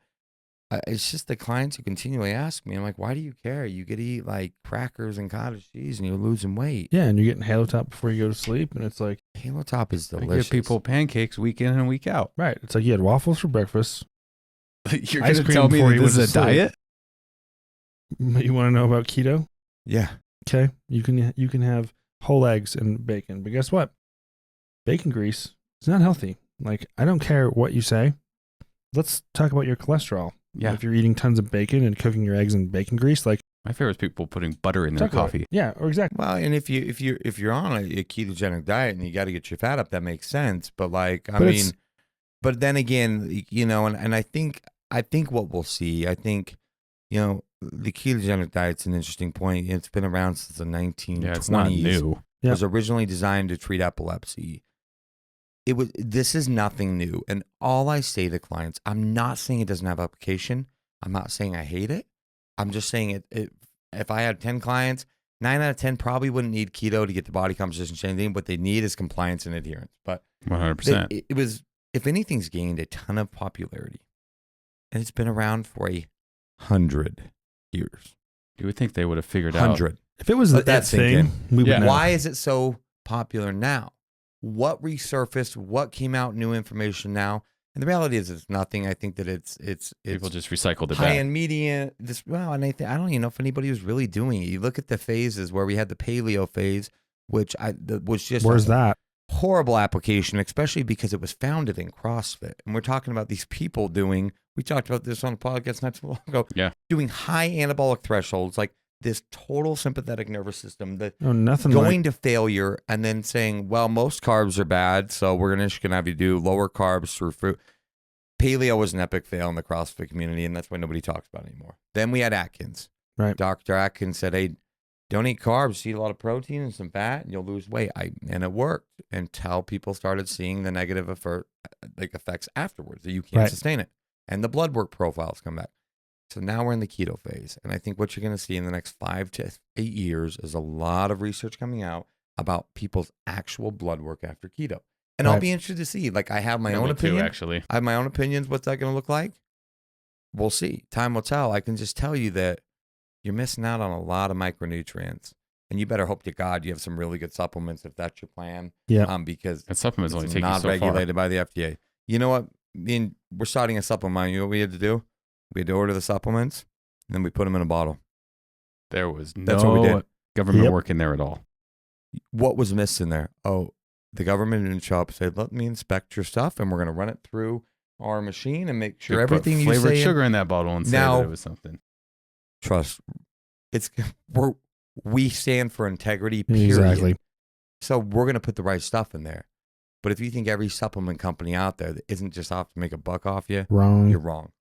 it's just the clients who continually ask me, I'm like, why do you care? You could eat like crackers and cottage cheese and you're losing weight. Yeah, and you're getting Halo Top before you go to sleep, and it's like, Halo Top is I delicious. give people pancakes week in and week out. right. It's like you had waffles for breakfast. You're Ice going to cream tell me before that you this went is to a sleep. diet? You want to know about keto? Yeah. Okay, you can have whole eggs and bacon, but guess what? Bacon grease is not healthy. Like, I don't care what you say. Let's talk about your cholesterol. Yeah. If you're eating tons of bacon and cooking your eggs in bacon grease, like, My favorite is people putting butter in their talk about coffee. it. Yeah, or exactly. Well, and if you're on a ketogenic diet and you got to get your fat up, that makes sense. But like, But it's- but then again, you know, and I think what we'll see, you know, the ketogenic diet's an interesting point. It's been around since the 1920s. Yeah, it's not new. It Yeah. was originally designed to treat epilepsy. This is nothing new. And all I say to clients, I'm not saying it doesn't have application. I'm not saying I hate it. I'm just saying if I had 10 clients, 9 out of 10 probably wouldn't need keto to get the body composition changing. What they need is compliance and adherence. But 100%. it was, if anything's gained a ton of popularity, and it's been around for 100 years. You would think they would have figured out. 100. If it was Let that that sink thing, we Yeah. would know. Why is it so popular now? What resurfaced? What came out? New information now? And the reality is, it's nothing. I think that it's People just recycled it high back. and medium. And I don't even know if anybody was really doing it. You look at the phases where we had the paleo phase, which was just Where's a that? horrible application, especially because it was founded in CrossFit. And we're talking about these people doing. We talked about this on the podcast not too long ago. Yeah. Doing high anabolic thresholds, like this total sympathetic nervous system that Oh, nothing going like to failure, and then saying, well, most carbs are bad, so we're just gonna have you do lower carbs through fruit. Paleo was an epic fail in the CrossFit community, and that's why nobody talks about it anymore. Then we had Atkins. Right. Dr. Atkins said, hey, don't eat carbs, eat a lot of protein and some fat, and you'll lose weight. And it worked until people started seeing the negative effects afterwards, that you can't Right. sustain it. And the blood work profiles come back. So now we're in the keto phase. And I think what you're going to see in the next 5 to 8 years is a lot of research coming out about people's actual blood work after keto. And I'll Right. be interested to see. Like, I have my I own will too, opinion. actually. I have my own opinions. What's that going to look like? We'll see. Time will tell. I can just tell you that you're missing out on a lot of micronutrients. And you better hope to God you have some really good supplements if that's your plan. Yeah. Because And supplements only it's take you not so regulated by the FDA. You know what? We're starting a supplement. You know what we had to do? We had to order the supplements, and then we put them in a bottle. far. There was That's what we no did. government Yep. work in there at all. What was missing there? Oh, the government didn't show up and say, let me inspect your stuff, and we're going to run it through our machine and make sure Just put everything you flavored say. sugar in that bottle and say Now- that it was something. Trust. We stand for integrity, period. Exactly. So we're going to put the right stuff in there. But if you think every supplement company out there that isn't just off to make a buck off you, Wrong. you're wrong.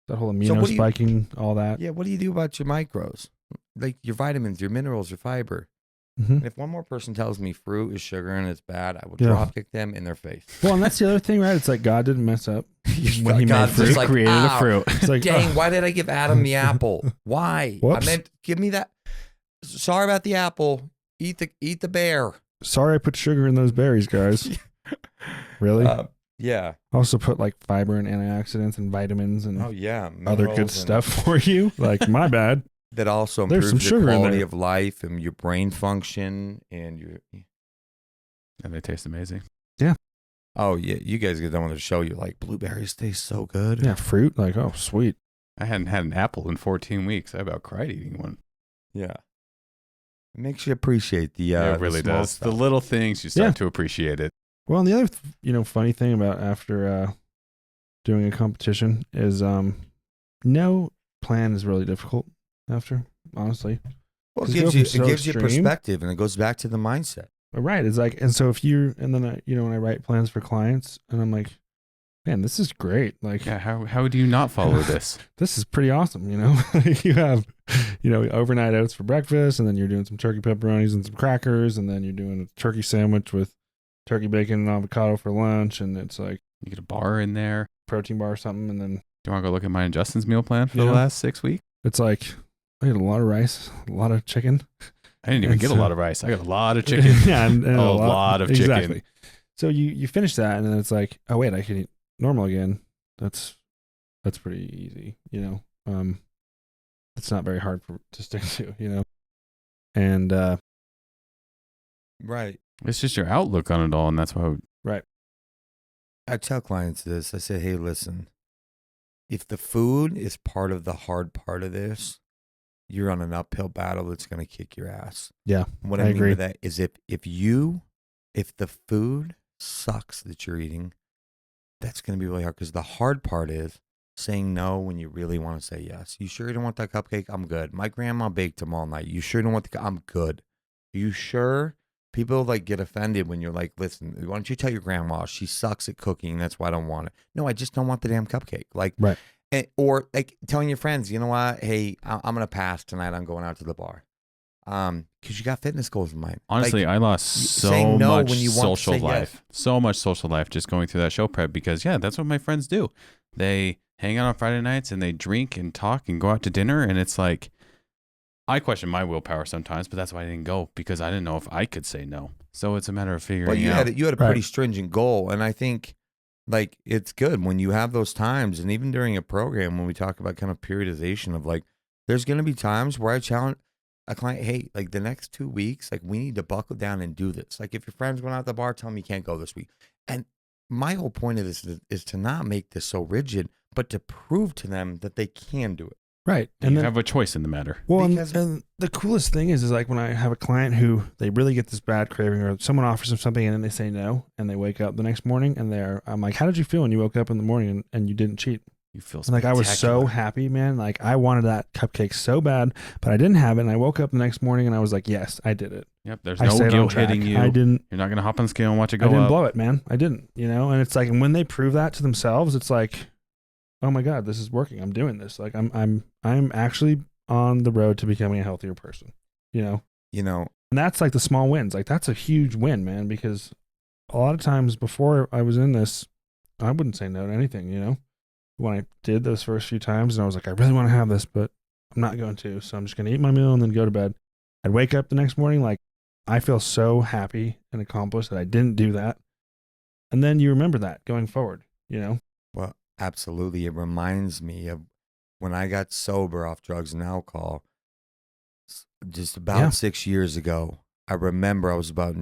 That whole So amino what do you- spiking, all that. Yeah, what do you do about your micros? Like your vitamins, your minerals, your fiber. Mhm. And if one more person tells me fruit is sugar and it's bad, I will Yeah. drop kick them in their face. Well, and that's the other thing, right? It's like God didn't mess up when he made God's fruit. just like, created a "Ow, fruit. It's like, dang, oh, why did I give Adam the apple? Why? Whoops. I meant give me that. Sorry about the apple. Eat the bear. sorry I put sugar in those berries, guys. Really? Yeah. Also put like fiber and antioxidants and vitamins and Oh yeah. other minerals good and- stuff for you. Like, my bad. That also There's improves some your sugar in quality there. of life and your brain function and your. And they taste amazing. Oh yeah, you guys get done with the show. You're like, blueberries taste so good. Yeah, fruit. Like, oh, sweet. I hadn't had an apple in 14 weeks. I about cried eating one. Yeah. It makes you appreciate the. It really the small does. stuff. The little things, you start Yeah. to appreciate it. Well, and the other, funny thing about after doing a competition is no plan is really difficult after, honestly. Well, it 'Cause you go gives you from so it gives you extreme- perspective, and it goes back to the mindset. Right. It's like, and so if and then when I write plans for clients and I'm like, man, this is great. Like, Yeah, how do you not follow this? this is pretty awesome. You have, overnight oats for breakfast, and then you're doing some turkey pepperonis and some crackers, and then you're doing a turkey sandwich with turkey bacon and avocado for lunch. And it's like You get a bar in there. protein bar or something. And then Do you want to go look at mine and Justin's meal plan for the Yeah. last 6 weeks? it's like, I ate a lot of rice, a lot of chicken. I didn't even And get a so- lot of rice. I got a lot of chicken. Yeah, and A lot of chicken. Exactly. So you finish that, and then it's like, oh wait, I can eat normal again. That's pretty easy, It's not very hard to stick to, And Right. It's just your outlook on it all, and that's why. I tell clients this. I say, hey, listen, if the food is part of the hard part of this, you're on an uphill battle that's going to kick your ass. Yeah, What I I mean agree. by that is if the food sucks that you're eating, that's going to be really hard, because the hard part is saying no when you really want to say yes. You sure you don't want that cupcake? I'm good. My grandma baked them all night. You sure you don't want I'm good. Are you sure? People get offended when you're like, listen, why don't you tell your grandma she sucks at cooking? That's why I don't want it. No, I just don't want the damn cupcake. Right. Or telling your friends, you know what? Hey, I'm going to pass tonight. I'm going out to the bar. Because you got fitness goals in mind. Honestly, I lost so saying no much when you want to social say life. yes. So much social life just going through that show prep, because, yeah, that's what my friends do. They hang out on Friday nights and they drink and talk and go out to dinner. And it's like, I question my willpower sometimes, but that's why I didn't go, because I didn't know if I could say no. So it's a matter of figuring But you out. had a Right. pretty stringent goal, and I think it's good when you have those times, and even during a program when we talk about kind of periodization of there's going to be times where I challenge a client, hey, the next 2 weeks, we need to buckle down and do this. If your friends went out to the bar, tell them you can't go this week. And my whole point of this is to not make this so rigid, but to prove to them that they can do it. Right. You And then, have a choice in the matter. well, because- and the coolest thing is when I have a client who they really get this bad craving, or someone offers them something and then they say no, and they wake up the next morning and I'm like, how did you feel when you woke up in the morning and you didn't cheat? You feel And I was so spectacular. happy, man. I wanted that cupcake so bad, but I didn't have it. And I woke up the next morning and I was like, yes, I did it. Yep, there's I no stayed on guilt track. hitting you. I didn't. You're not going to hop on the scale and watch it I go didn't up. blow it, man. I didn't. And it's and when they prove that to themselves, it's like, oh my God, this is working. I'm doing this. I'm actually on the road to becoming a healthier person. And that's the small wins. That's a huge win, man, because a lot of times before I was in this, I wouldn't say no to anything, when I did those first few times and I was like, I really want to have this, but I'm not going to. So I'm just going to eat my meal and then go to bed. I'd wake up the next morning, I feel so happy and accomplished that I didn't do that. And then you remember that going forward, Well, absolutely. It reminds me of when I got sober off drugs and alcohol, just about 6 years ago. I remember I was about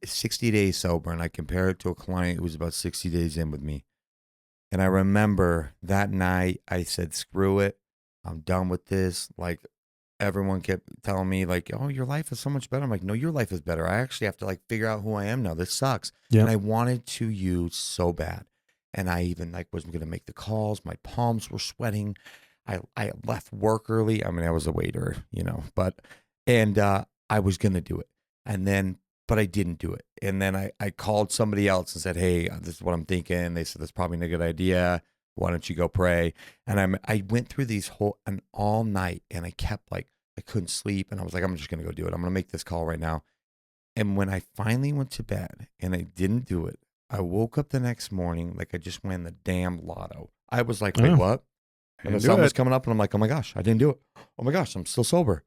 60 days sober, and I compare it to a client who was about 60 days in with me. And I remember that night I said, screw it. I'm done with this. Everyone kept telling me oh, your life is so much better. I'm like, no, your life is better. I actually have to figure out who I am now. This sucks. Yeah. And I wanted to use so bad. And I even wasn't going to make the calls. My palms were sweating. I left work early. I mean, I was a waiter, and I was going to do it. And then, but I didn't do it. And then I called somebody else and said, hey, this is what I'm thinking. They said, that's probably not a good idea. Why don't you go pray? And I went through these all night, and I kept I couldn't sleep. And I was like, I'm just going to go do it. I'm going to make this call right now. And when I finally went to bed and I didn't do it, I woke up the next morning like I just won the damn lotto. I was like, wait, Oh. what? And Didn't the do sun was it. coming up and I'm like, oh my gosh, I didn't do it. Oh my gosh, I'm still sober.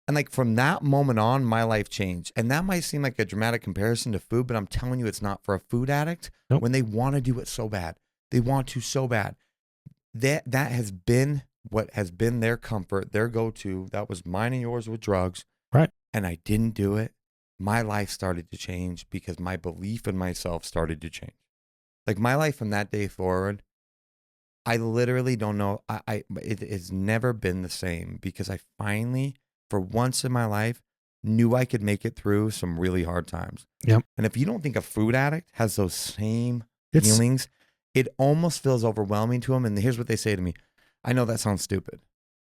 And like from that moment on, my life changed. And that might seem like a dramatic comparison to food, but I'm telling you, it's not. For a food addict. Nope. When they want to do it so bad, they want to so bad. That has been what has been their comfort, their go-to. That was mine and yours with drugs. Right. And I didn't do it. My life started to change because my belief in myself started to change. Like my life from that day forward, I literally don't know. It has never been the same because I finally, for once in my life, knew I could make it through some really hard times. Yep. And if you don't think a food addict has those same It's feelings, it almost feels overwhelming to them. And here's what they say to me. I know that sounds stupid.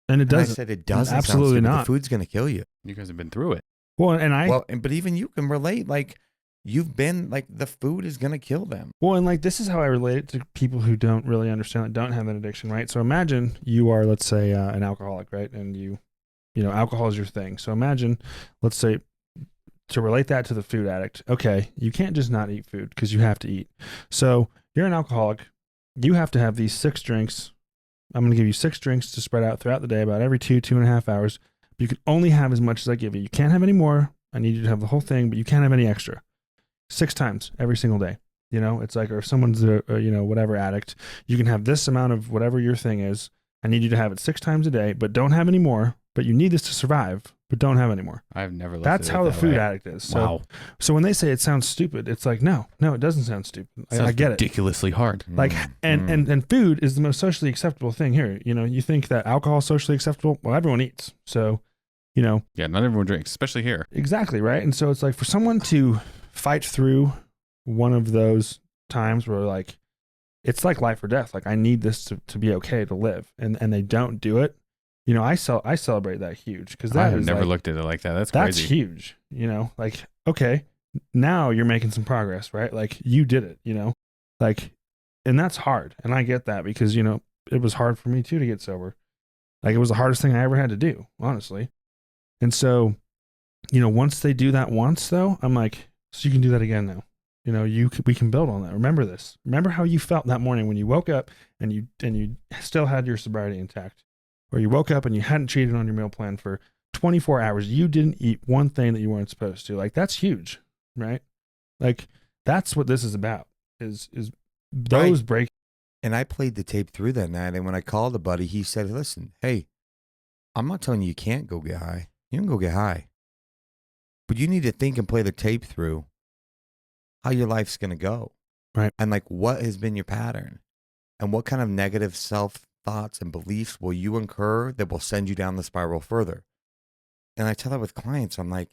and it And I doesn't. said, it doesn't Absolutely sound stupid. not. The food's going to kill you. You guys have been through it. Well, and But even you can relate. Like you've been like the food is going to kill them. and like this is how I relate it to people who don't really understand that don't have an addiction, right? So imagine you are, let's say, an alcoholic, right? And you know, alcohol is your thing. So imagine, let's say, to relate that to the food addict. Okay, you can't just not eat food because you have to eat. So you're an alcoholic. You have to have these 6 drinks. I'm going to give you 6 drinks to spread out throughout the day, about every 2.5 hours. You can only have as much as I give you. You can't have any more. I need you to have the whole thing, but you can't have any extra. 6 times every single day. You know, it's like, or if someone's a whatever addict, you can have this amount of whatever your thing is. I need you to have it 6 times a day, but don't have any more. But you need this to survive, but don't have any more. I've never looked That's at how it the that food way. addict is. So, Wow. so when they say it sounds stupid, it's like, no, it doesn't sound stupid. I Sounds get it. ridiculously hard. Like, and food is the most socially acceptable thing here. You know, you think that alcohol is socially acceptable? Well, everyone eats. So, you know, Yeah, not everyone drinks, especially here. exactly, right? And so it's like for someone to fight through one of those times where like, it's like life or death. Like I need this to be okay to live. And they don't do it. You know, I celebrate that huge because I that have is never like, looked at it like that. That's that's crazy. huge. You know, like, okay, now you're making some progress, right? Like you did it, you know, like, and that's hard. And I get that because, you know, it was hard for me too to get sober. Like it was the hardest thing I ever had to do, honestly. And so, you know, once they do that once though, I'm like, so you can do that again now. You know, we can build on that. Remember this. Remember how you felt that morning when you woke up and you still had your sobriety intact, or you woke up and you hadn't cheated on your meal plan for 24 hours. You didn't eat one thing that you weren't supposed to. Like that's huge, right? Like that's what this is about. Is those break. And I played the tape through that night. And when I called a buddy, he said, listen, hey, I'm not telling you can't go get high. You can go get high. But you need to think and play the tape through how your life's going to go. Right. And like what has been your pattern and what kind of negative self-thoughts and beliefs will you incur that will send you down the spiral further. And I tell that with clients, I'm like,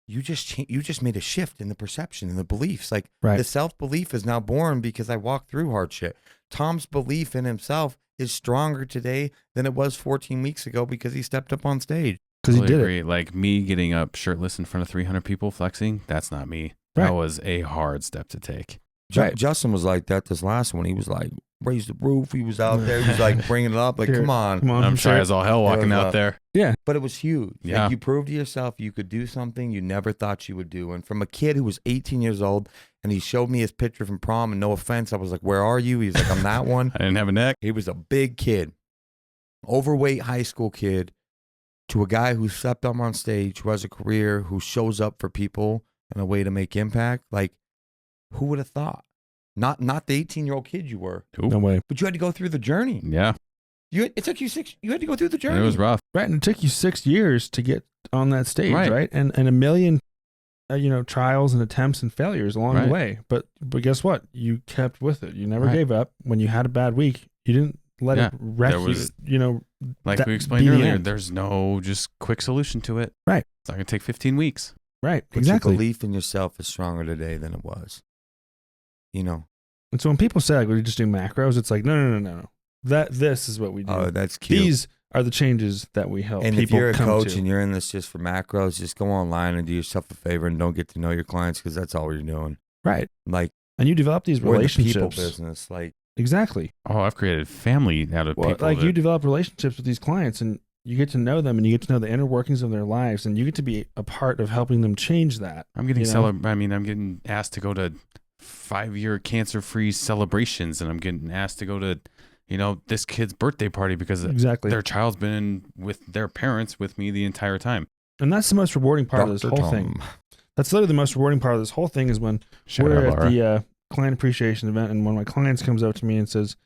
you just made a shift in the perception and the beliefs. Like Right. the self-belief is now born because I walked through hard shit. Tom's belief in himself is stronger today than it was 14 weeks ago because he stepped up on stage. Because he did agree. it. Like me getting up shirtless in front of 300 people flexing, that's not me. Right. That was a hard step to take. Right. Justin was like that this last one. He was like, raise the roof. He was out there. He was like bringing it up. Like, Here, come on. Come on. I'm shy sure. as all hell walking was, out there. But it was huge. Yeah. Like you proved to yourself you could do something you never thought you would do. And from a kid who was 18 years old, and he showed me his picture from prom, and no offense, I was like, where are you? He's like, I'm that one. I didn't have a neck. He was a big kid, overweight high school kid, to a guy who stepped up on stage, who has a career, who shows up for people in a way to make impact. Like, who would have thought? Not the 18-year-old kid you were, Ooh. No way. but you had to go through the journey. Yeah. It took you 6. You had to go through the journey. And it was rough. Right. And it took you 6 years to get on that stage, Right. right? And a million, trials and attempts and failures along Right. the way. But guess what? You kept with it. You never Right. gave up. When you had a bad week, you didn't let Yeah. it wreck There was- you. Like That we explained be the earlier, end. there's no just quick solution to it. Right. It's not going to take 15 weeks. Right. But Exactly. your belief in yourself is stronger today than it was. You know. And so when people say like we just do macros, it's like no. This is what we do. Oh, that's cute. These are the changes that we help And people if you're a come coach to. and you're in this just for macros, just go online and do yourself a favor and don't get to know your clients because that's all you're doing. Right. Like And you develop these we're in the people relationships. business. Like Exactly. Oh, I've created family out of Well, people. like that- you develop relationships with these clients, and you get to know them and you get to know the inner workings of their lives, and you get to be a part of helping them change that. I'm getting you know? I'm getting asked to go to 5-year cancer-free celebrations, and I'm getting asked to go to, this kid's birthday party because Exactly. their child's been with their parents with me the entire time. And that's the most rewarding part of this Dr. whole thing. That's literally the most rewarding part of this whole thing is when we're at the client appreciation event, and one of my clients comes up to me and says,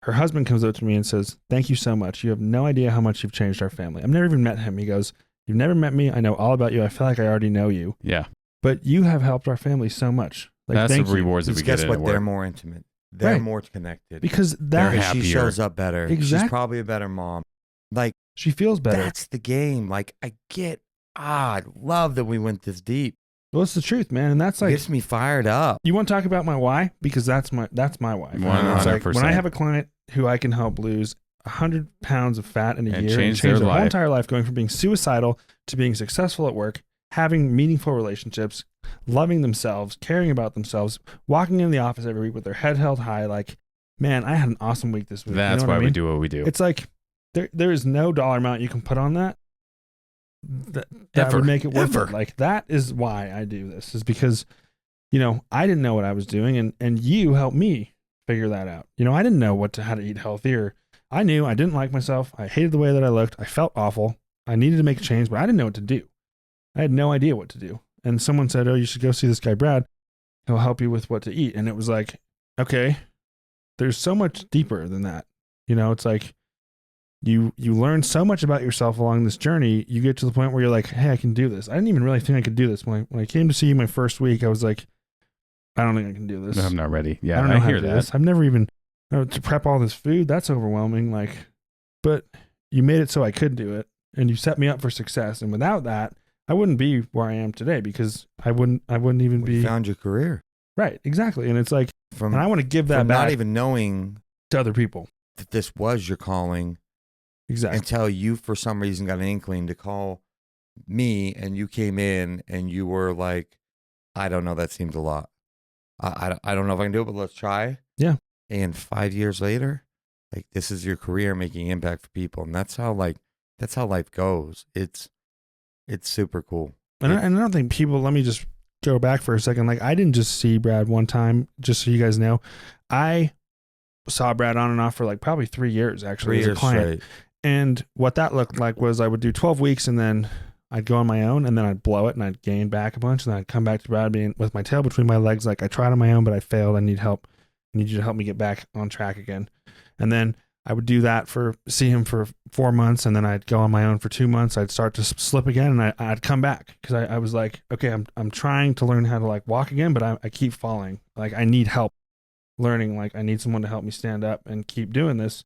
her husband comes up to me and says, "Thank you so much. You have no idea how much you've changed our family. I've never even met him." He goes, "You've never met me. I know all about you. I feel like I already know you. Yeah. But you have helped our family so much." Like, That's the thank you. rewards that we Guess get what? in They're work. more intimate. They're Right. more connected. Because They're Because happier. she shows up better. Exactly. She's probably a better mom. Like, she feels better. that's the game. Like, I love that we went this deep. Well, it's the truth, man. And that's It like, gets me fired up. you want to talk about my why? Because that's my why. It's like 100%. when I have a client who I can help lose 100 pounds of fat in a And year change and change their their whole life. entire life, going from being suicidal to being successful at work, having meaningful relationships, loving themselves, caring about themselves, walking in the office every week with their head held high. Like, man, I had an awesome week this week. That's you know why what I we mean? do what we do. It's like there is no dollar amount you can put on that Ever. would make it worth Ever. it. Like, that is why I do this, is because, I didn't know what I was doing, and you helped me figure that out. I didn't know how to eat healthier. I knew I didn't like myself. I hated the way that I looked. I felt awful. I needed to make a change, but I didn't know what to do. I had no idea what to do. And someone said, "Oh, you should go see this guy, Brad. He'll help you with what to eat." And it was like, okay, there's so much deeper than that. It's like you learn so much about yourself along this journey. You get to the point where you're like, "Hey, I can do this." I didn't even really think I could do this. When I came to see you my first week, I was like, "I don't think I can do this. I'm not ready." Yeah, I don't know how hear to do that. this. I've never even to prep all this food. That's overwhelming. Like, but you made it so I could do it, and you set me up for success. And without that, I wouldn't be where I am today, because I wouldn't even We be found your career. right. Exactly. And it's like, From, and I want to give that from back not even knowing to other people. that this was your calling Exactly. until you, for some reason, got an inkling to call me, and you came in and you were like, "I don't know, that seems a lot. I don't know if I can do it, but let's try." Yeah. And 5 years later, like, this is your career making impact for people. And that's how life goes. It's super cool. And I don't think people, let me just go back for a second. Like, I didn't just see Brad one time, just so you guys know. I saw Brad on and off for like probably 3 years, actually, 3 as a years client. straight. And what that looked like was I would do 12 weeks, and then I'd go on my own, and then I'd blow it, and I'd gain back a bunch, and then I'd come back to Brad being with my tail between my legs. Like, I tried on my own, but I failed. I need help. I need you to help me get back on track again. And then I would do that see him for 4 months, and then I'd go on my own for 2 months. I'd start to slip again, and I'd come back, because I was like, okay, I'm trying to learn how to like walk again, but I keep falling. Like, I need help learning. Like, I need someone to help me stand up and keep doing this.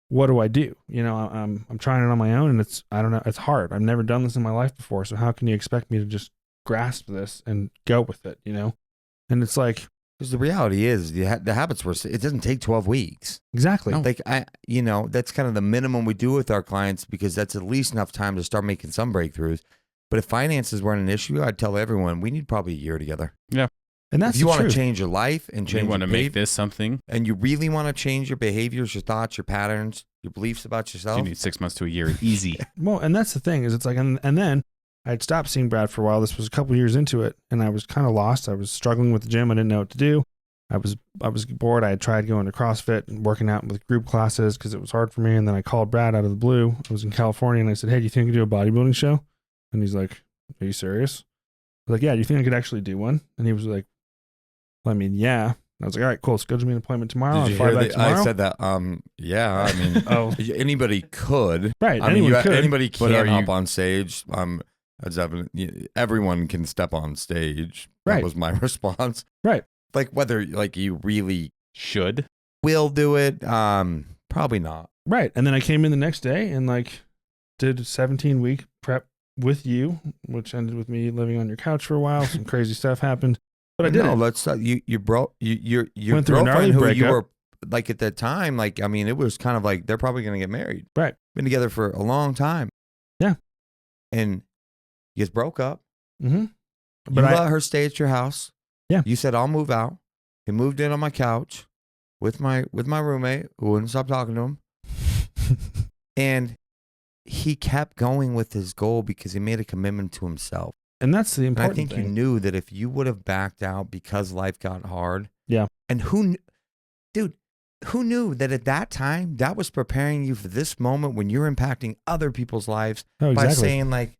What do I do? I'm trying it on my own, and I don't know, it's hard. I've never done this in my life before. So how can you expect me to just grasp this and go with it? And it's like, Because the reality is, the habits were. It doesn't take 12 weeks. exactly. Like, that's kind of the minimum we do with our clients, because that's at least enough time to start making some breakthroughs. But if finances weren't an issue, I'd tell everyone we need probably a year together. And that's If you the want to truth. change your life and You change want to your make behavior, this something? and you really want to change your behaviors, your thoughts, your patterns, your beliefs about yourself. You need 6 months to a year, easy. Well, and that's the thing, is it's like, and then I'd stopped seeing Brad for a while. This was a couple years into it, and I was kind of lost. I was struggling with the gym. I didn't know what to do. I was bored. I had tried going to CrossFit and working out with group classes because it was hard for me. And then I called Brad out of the blue. I was in California, and I said, "Hey, do you think I could do a bodybuilding show?" And he's like, "Are you serious?" I was like, "Yeah, do you think I could actually do one?" And he was like, "Well, I mean, yeah." I was like, "All right, cool. Schedule me an appointment tomorrow. I'll Did you fly hear back tomorrow." I said that. Yeah. I mean, Oh, anybody could. right. I mean, Anyone could. anybody But can are hop you- on stage. As evident, everyone can step on stage. Right. That was my response. Right. Like, whether like you really Should. will do it, probably not. Right. And then I came in the next day and like did a 17-week prep with you, which ended with me living on your couch for a while. Some crazy stuff happened, but I did No, it. let's your Went through a gnarly girlfriend who you breakup. were like at that time. Like, I mean, it was kind of like they're probably going to get married. Right. Been together for a long time. Yeah. And you guys broke up. Mm-hmm. But But you I, let her stay at your house. Yeah. You said, "I'll move out." He moved in on my couch with my roommate, who wouldn't stop talking to him. And he kept going with his goal because he made a commitment to himself. And that's the And I important think thing. you knew that if you would have backed out because life got hard. Yeah. And dude, who knew that at that time that was preparing you for this moment when you're impacting other people's lives Oh, by exactly. saying like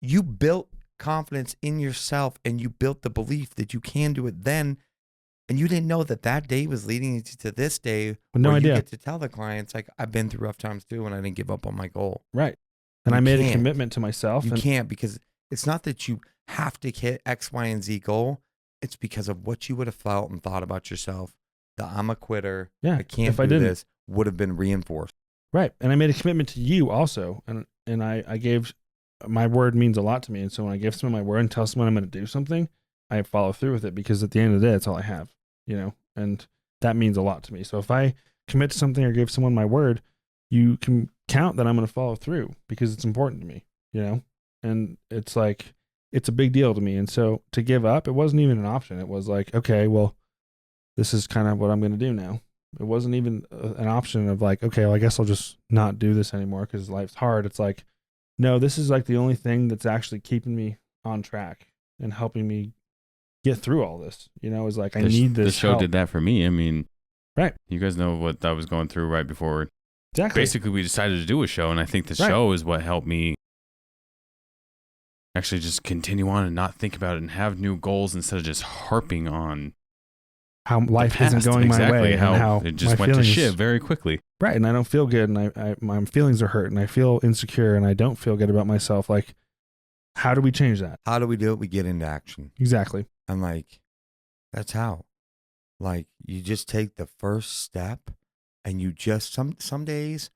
you built confidence in yourself and you built the belief that you can do it then. And you didn't know that that day was leading you to this day No where idea. you get to tell the clients, like, I've been through rough times too, and I didn't give up on my goal. Right. And You I made a can't. commitment to myself. You and can't, because it's not that you have to hit X, Y, and Z goal. It's because of what you would have felt and thought about yourself. The I'm a quitter. Yeah, I can't if I do didn't. this would have been reinforced. Right. And I made a commitment to you also. And I gave, my word means a lot to me. And so when I give someone my word and tell someone I'm going to do something, I follow through with it, because at the end of the day, that's all I have, and that means a lot to me. So if I commit to something or give someone my word, you can count that I'm going to follow through, because it's important to me, and it's like, it's a big deal to me. And so to give up, it wasn't even an option. It was like, okay, well, this is kind of what I'm going to do now. It wasn't even an option of like, okay, well, I guess I'll just not do this anymore because life's hard. It's like, no, this is like the only thing that's actually keeping me on track and helping me get through all this, is like, I need this. The show help. did that for me. I mean, right. You guys know what I was going through right before. Exactly. Basically, we decided to do a show, and I think the Right. show is what helped me actually just continue on and not think about it and have new goals instead of just harping on how life the past. isn't going my way, and how it just my went feelings, to shit very quickly. Right. And I don't feel good, and my feelings are hurt, and I feel insecure, and I don't feel good about myself. Like, how do we change that? How do we do it? We get into action. Exactly. I'm like, that's how. Like, you just take the first step, and you just, some days,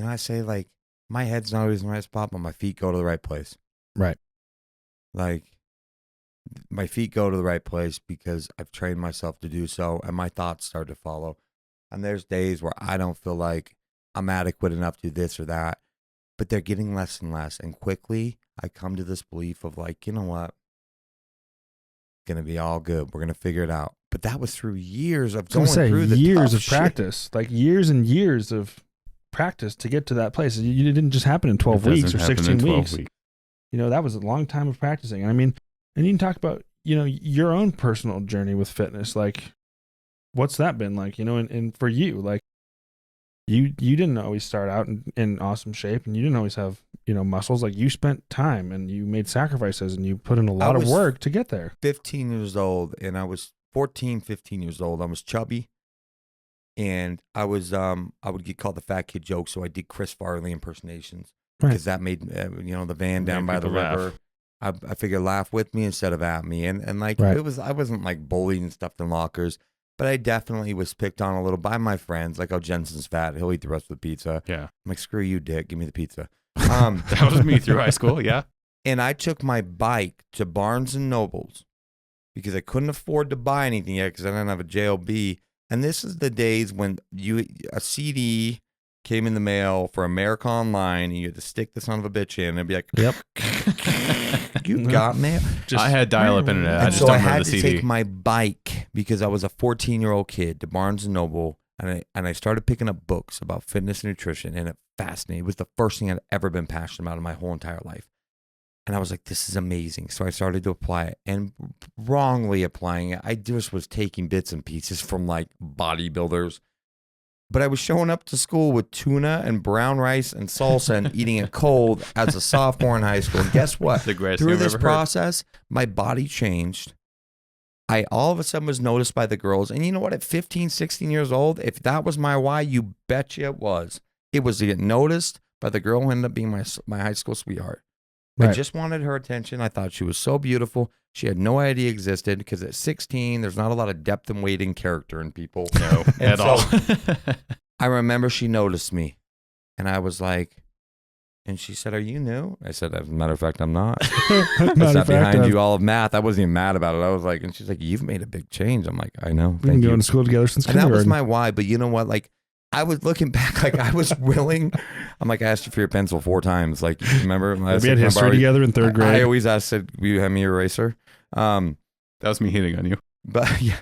I say, like, my head's not always in the right spot, but my feet go to the right place. Right. Like, my feet go to the right place because I've trained myself to do so, and my thoughts start to follow. And there's days where I don't feel like I'm adequate enough to do this or that, but they're getting less and less. And quickly, I come to this belief of like, you know what? It's going to be all good. We're going to figure it out. But that was through years of going through the years tough of practice, like years and years of practice to get to that place. It didn't just happen in 12 weeks or 16 weeks. That was a long time of practicing. I mean, and you can talk about, your own personal journey with fitness. Like, what's that been like, and for you, like, you didn't always start out in awesome shape, and you didn't always have, muscles. Like, you spent time and you made sacrifices and you put in a lot of work to get there. 15 years old, and I was 14, 15 years old. I was chubby, and I would get called the fat kid joke, so I did Chris Farley impersonations because that made, the van down by the river. I figured laugh with me instead of at me. And like, I wasn't like bullied and stuffed in lockers, but I definitely was picked on a little by my friends. Like, oh, Jensen's fat. He'll eat the rest of the pizza. Yeah. I'm like, screw you, dick. Give me the pizza. That was me through high school. Yeah. And I took my bike to Barnes and Nobles because I couldn't afford to buy anything yet because I didn't have a JLB. And this is the days when a CD came in the mail for America Online, and you had to stick the son of a bitch in and be like, yep. You got mail? I had dial-up internet. I just so don't I remember had the to CD. take my bike because I was a 14-year-old kid to Barnes and Noble, and I started picking up books about fitness and nutrition, and it fascinated me. It was the first thing I'd ever been passionate about in my whole entire life. And I was like, this is amazing. So I started to apply it, and wrongly applying it. I just was taking bits and pieces from like bodybuilders. But I was showing up to school with tuna and brown rice and salsa and eating it cold as a sophomore in high school. And guess what? Through this process, my body changed. I all of a sudden was noticed by the girls. And you know what? At 15, 16 years old, if that was my why, you betcha it was. It was to get noticed by the girl who ended up being my high school sweetheart. I just wanted her attention. I thought she was so beautiful. She had no idea existed because at 16, there's not a lot of depth and weight in character in people. No, at all. I remember she noticed me, and I was like, and she said, "Are you new?" I said, "As a matter of fact, I'm not." I sat behind you all of math. I wasn't even mad about it. I was like, and she's like, "You've made a big change." I'm like, "I know." We've been going to school together since kindergarten. And that was my why. But you know what? Like, I was looking back, like I was willing. I'm like, I asked you for your pencil 4 times. Like, remember? We had history together in 3rd grade. I always asked, said, will you have me your eraser? That was me hitting on you. But yeah.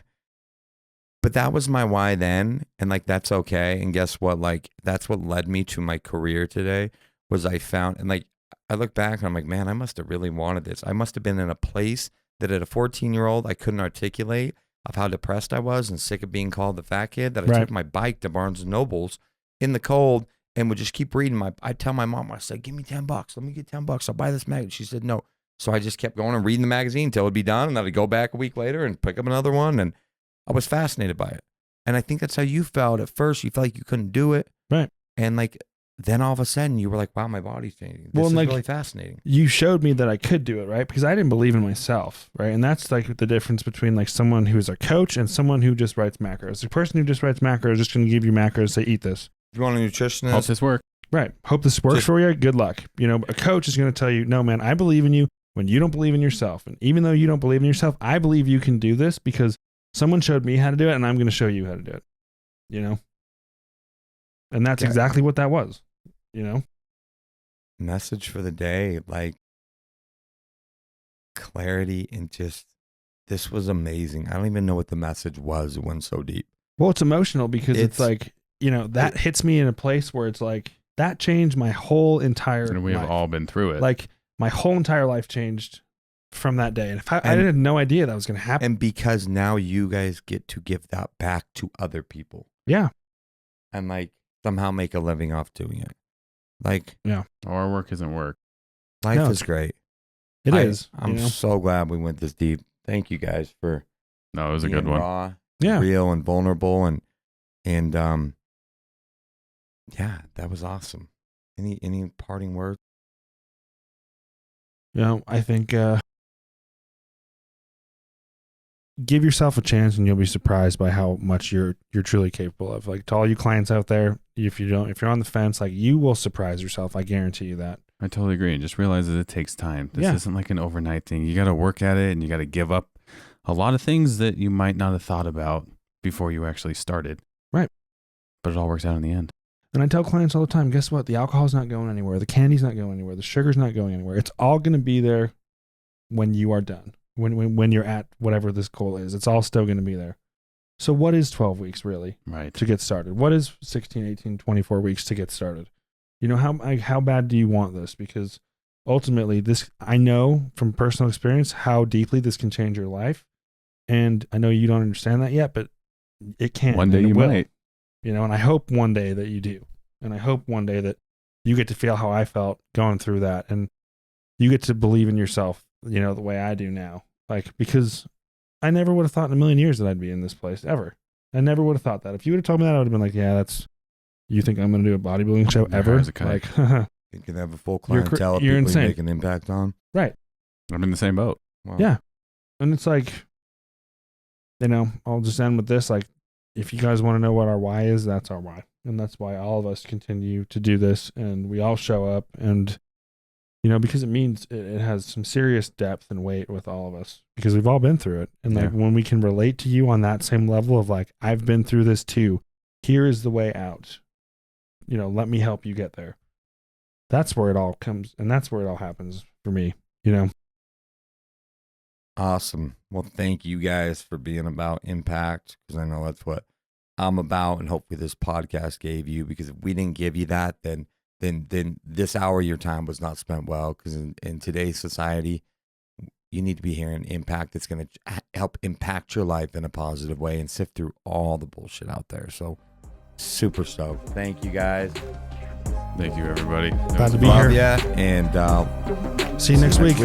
But that was my why then, and like that's okay. And guess what? Like that's what led me to my career today. Was I found, and like I look back and I'm like, man, I must have really wanted this. I must have been in a place that at a 14-year-old I couldn't articulate of how depressed I was and sick of being called the fat kid. That I took my bike to Barnes and Nobles in the cold and would just keep reading. I'd tell my mom, I said, give me $10. Let me get $10. I'll buy this magazine. She said no. So I just kept going and reading the magazine until it'd be done, and then I'd go back a week later and pick up another one, and I was fascinated by it. And I think that's how you felt at first. You felt like you couldn't do it. Right. And like, then all of a sudden you were like, wow, my body's changing. This is like, really fascinating. You showed me that I could do it, right? Because I didn't believe in myself, right? And that's like the difference between like someone who's a coach and someone who just writes macros. The person who just writes macros is just going to give you macros, say, eat this. If you want a nutritionist. Hope this works. Right. Hope this works for you. Good luck. You know, a coach is going to tell you, no, man, I believe in you when you don't believe in yourself. And even though you don't believe in yourself, I believe you can do this because someone showed me how to do it, and I'm going to show you how to do it, you know? And that's exactly what that was, you know? Message for the day, like clarity and just, this was amazing. I don't even know what the message was. It went so deep. Well, it's emotional because it's like, you know, that hits me in a place where it's like, that changed my whole entire life. And we have all been through it. Like, my whole entire life changed from that day. And if I had no idea that was going to happen. And because now you guys get to give that back to other people. Yeah. And like somehow make a living off doing it. Like, yeah. Our work isn't work. Life is great. It is. I'm so glad we went this deep. Thank you guys for it was a good one. Raw, real and vulnerable, and yeah, that was awesome. Any parting words? You know, I think give yourself a chance and you'll be surprised by how much you're truly capable of. Like, to all you clients out there, if you're on the fence, like, you will surprise yourself. I guarantee you that. I totally agree. And just realize that it takes time. This isn't like an overnight thing. You got to work at it, and you got to give up a lot of things that you might not have thought about before you actually started. Right. But it all works out in the end. And I tell clients all the time, guess what? The alcohol's not going anywhere. The candy's not going anywhere. The sugar's not going anywhere. It's all going to be there when you are done. When you're at whatever this goal is, it's all still going to be there. So what is 12 weeks really to get started? What is 16, 18, 24 weeks to get started? You know, how bad do you want this? Because ultimately this, I know from personal experience how deeply this can change your life. And I know you don't understand that yet, but it can. One day you might. You know, and I hope one day that you do. And I hope one day that you get to feel how I felt going through that. And you get to believe in yourself, you know, the way I do now. Like, because I never would have thought in a million years that I'd be in this place, ever. I never would have thought that. If you would have told me that, I would have been like, yeah, you think I'm going to do a bodybuilding show ever? Like, you can have a full clientele of you're people insane. You make an impact on. Right. I'm in the same boat. Wow. Yeah. And it's like, you know, I'll just end with this. Like, if you guys want to know what our why is, that's our why. And that's why all of us continue to do this, and we all show up, and, you know, because it means it has some serious depth and weight with all of us, because we've all been through it. And like, when we can relate to you on that same level of like, I've been through this too, here is the way out, you know, let me help you get there. That's where it all comes. And that's where it all happens for me, you know? Awesome. Well, thank you guys for being about impact, because I know that's what I'm about, and hopefully this podcast gave you, because if we didn't give you that, then this hour of your time was not spent well, because in today's society, you need to be hearing impact that's going to help impact your life in a positive way and sift through all the bullshit out there. So super stoked. Thank you guys. Thank you, everybody. Glad to be here. And see you next week.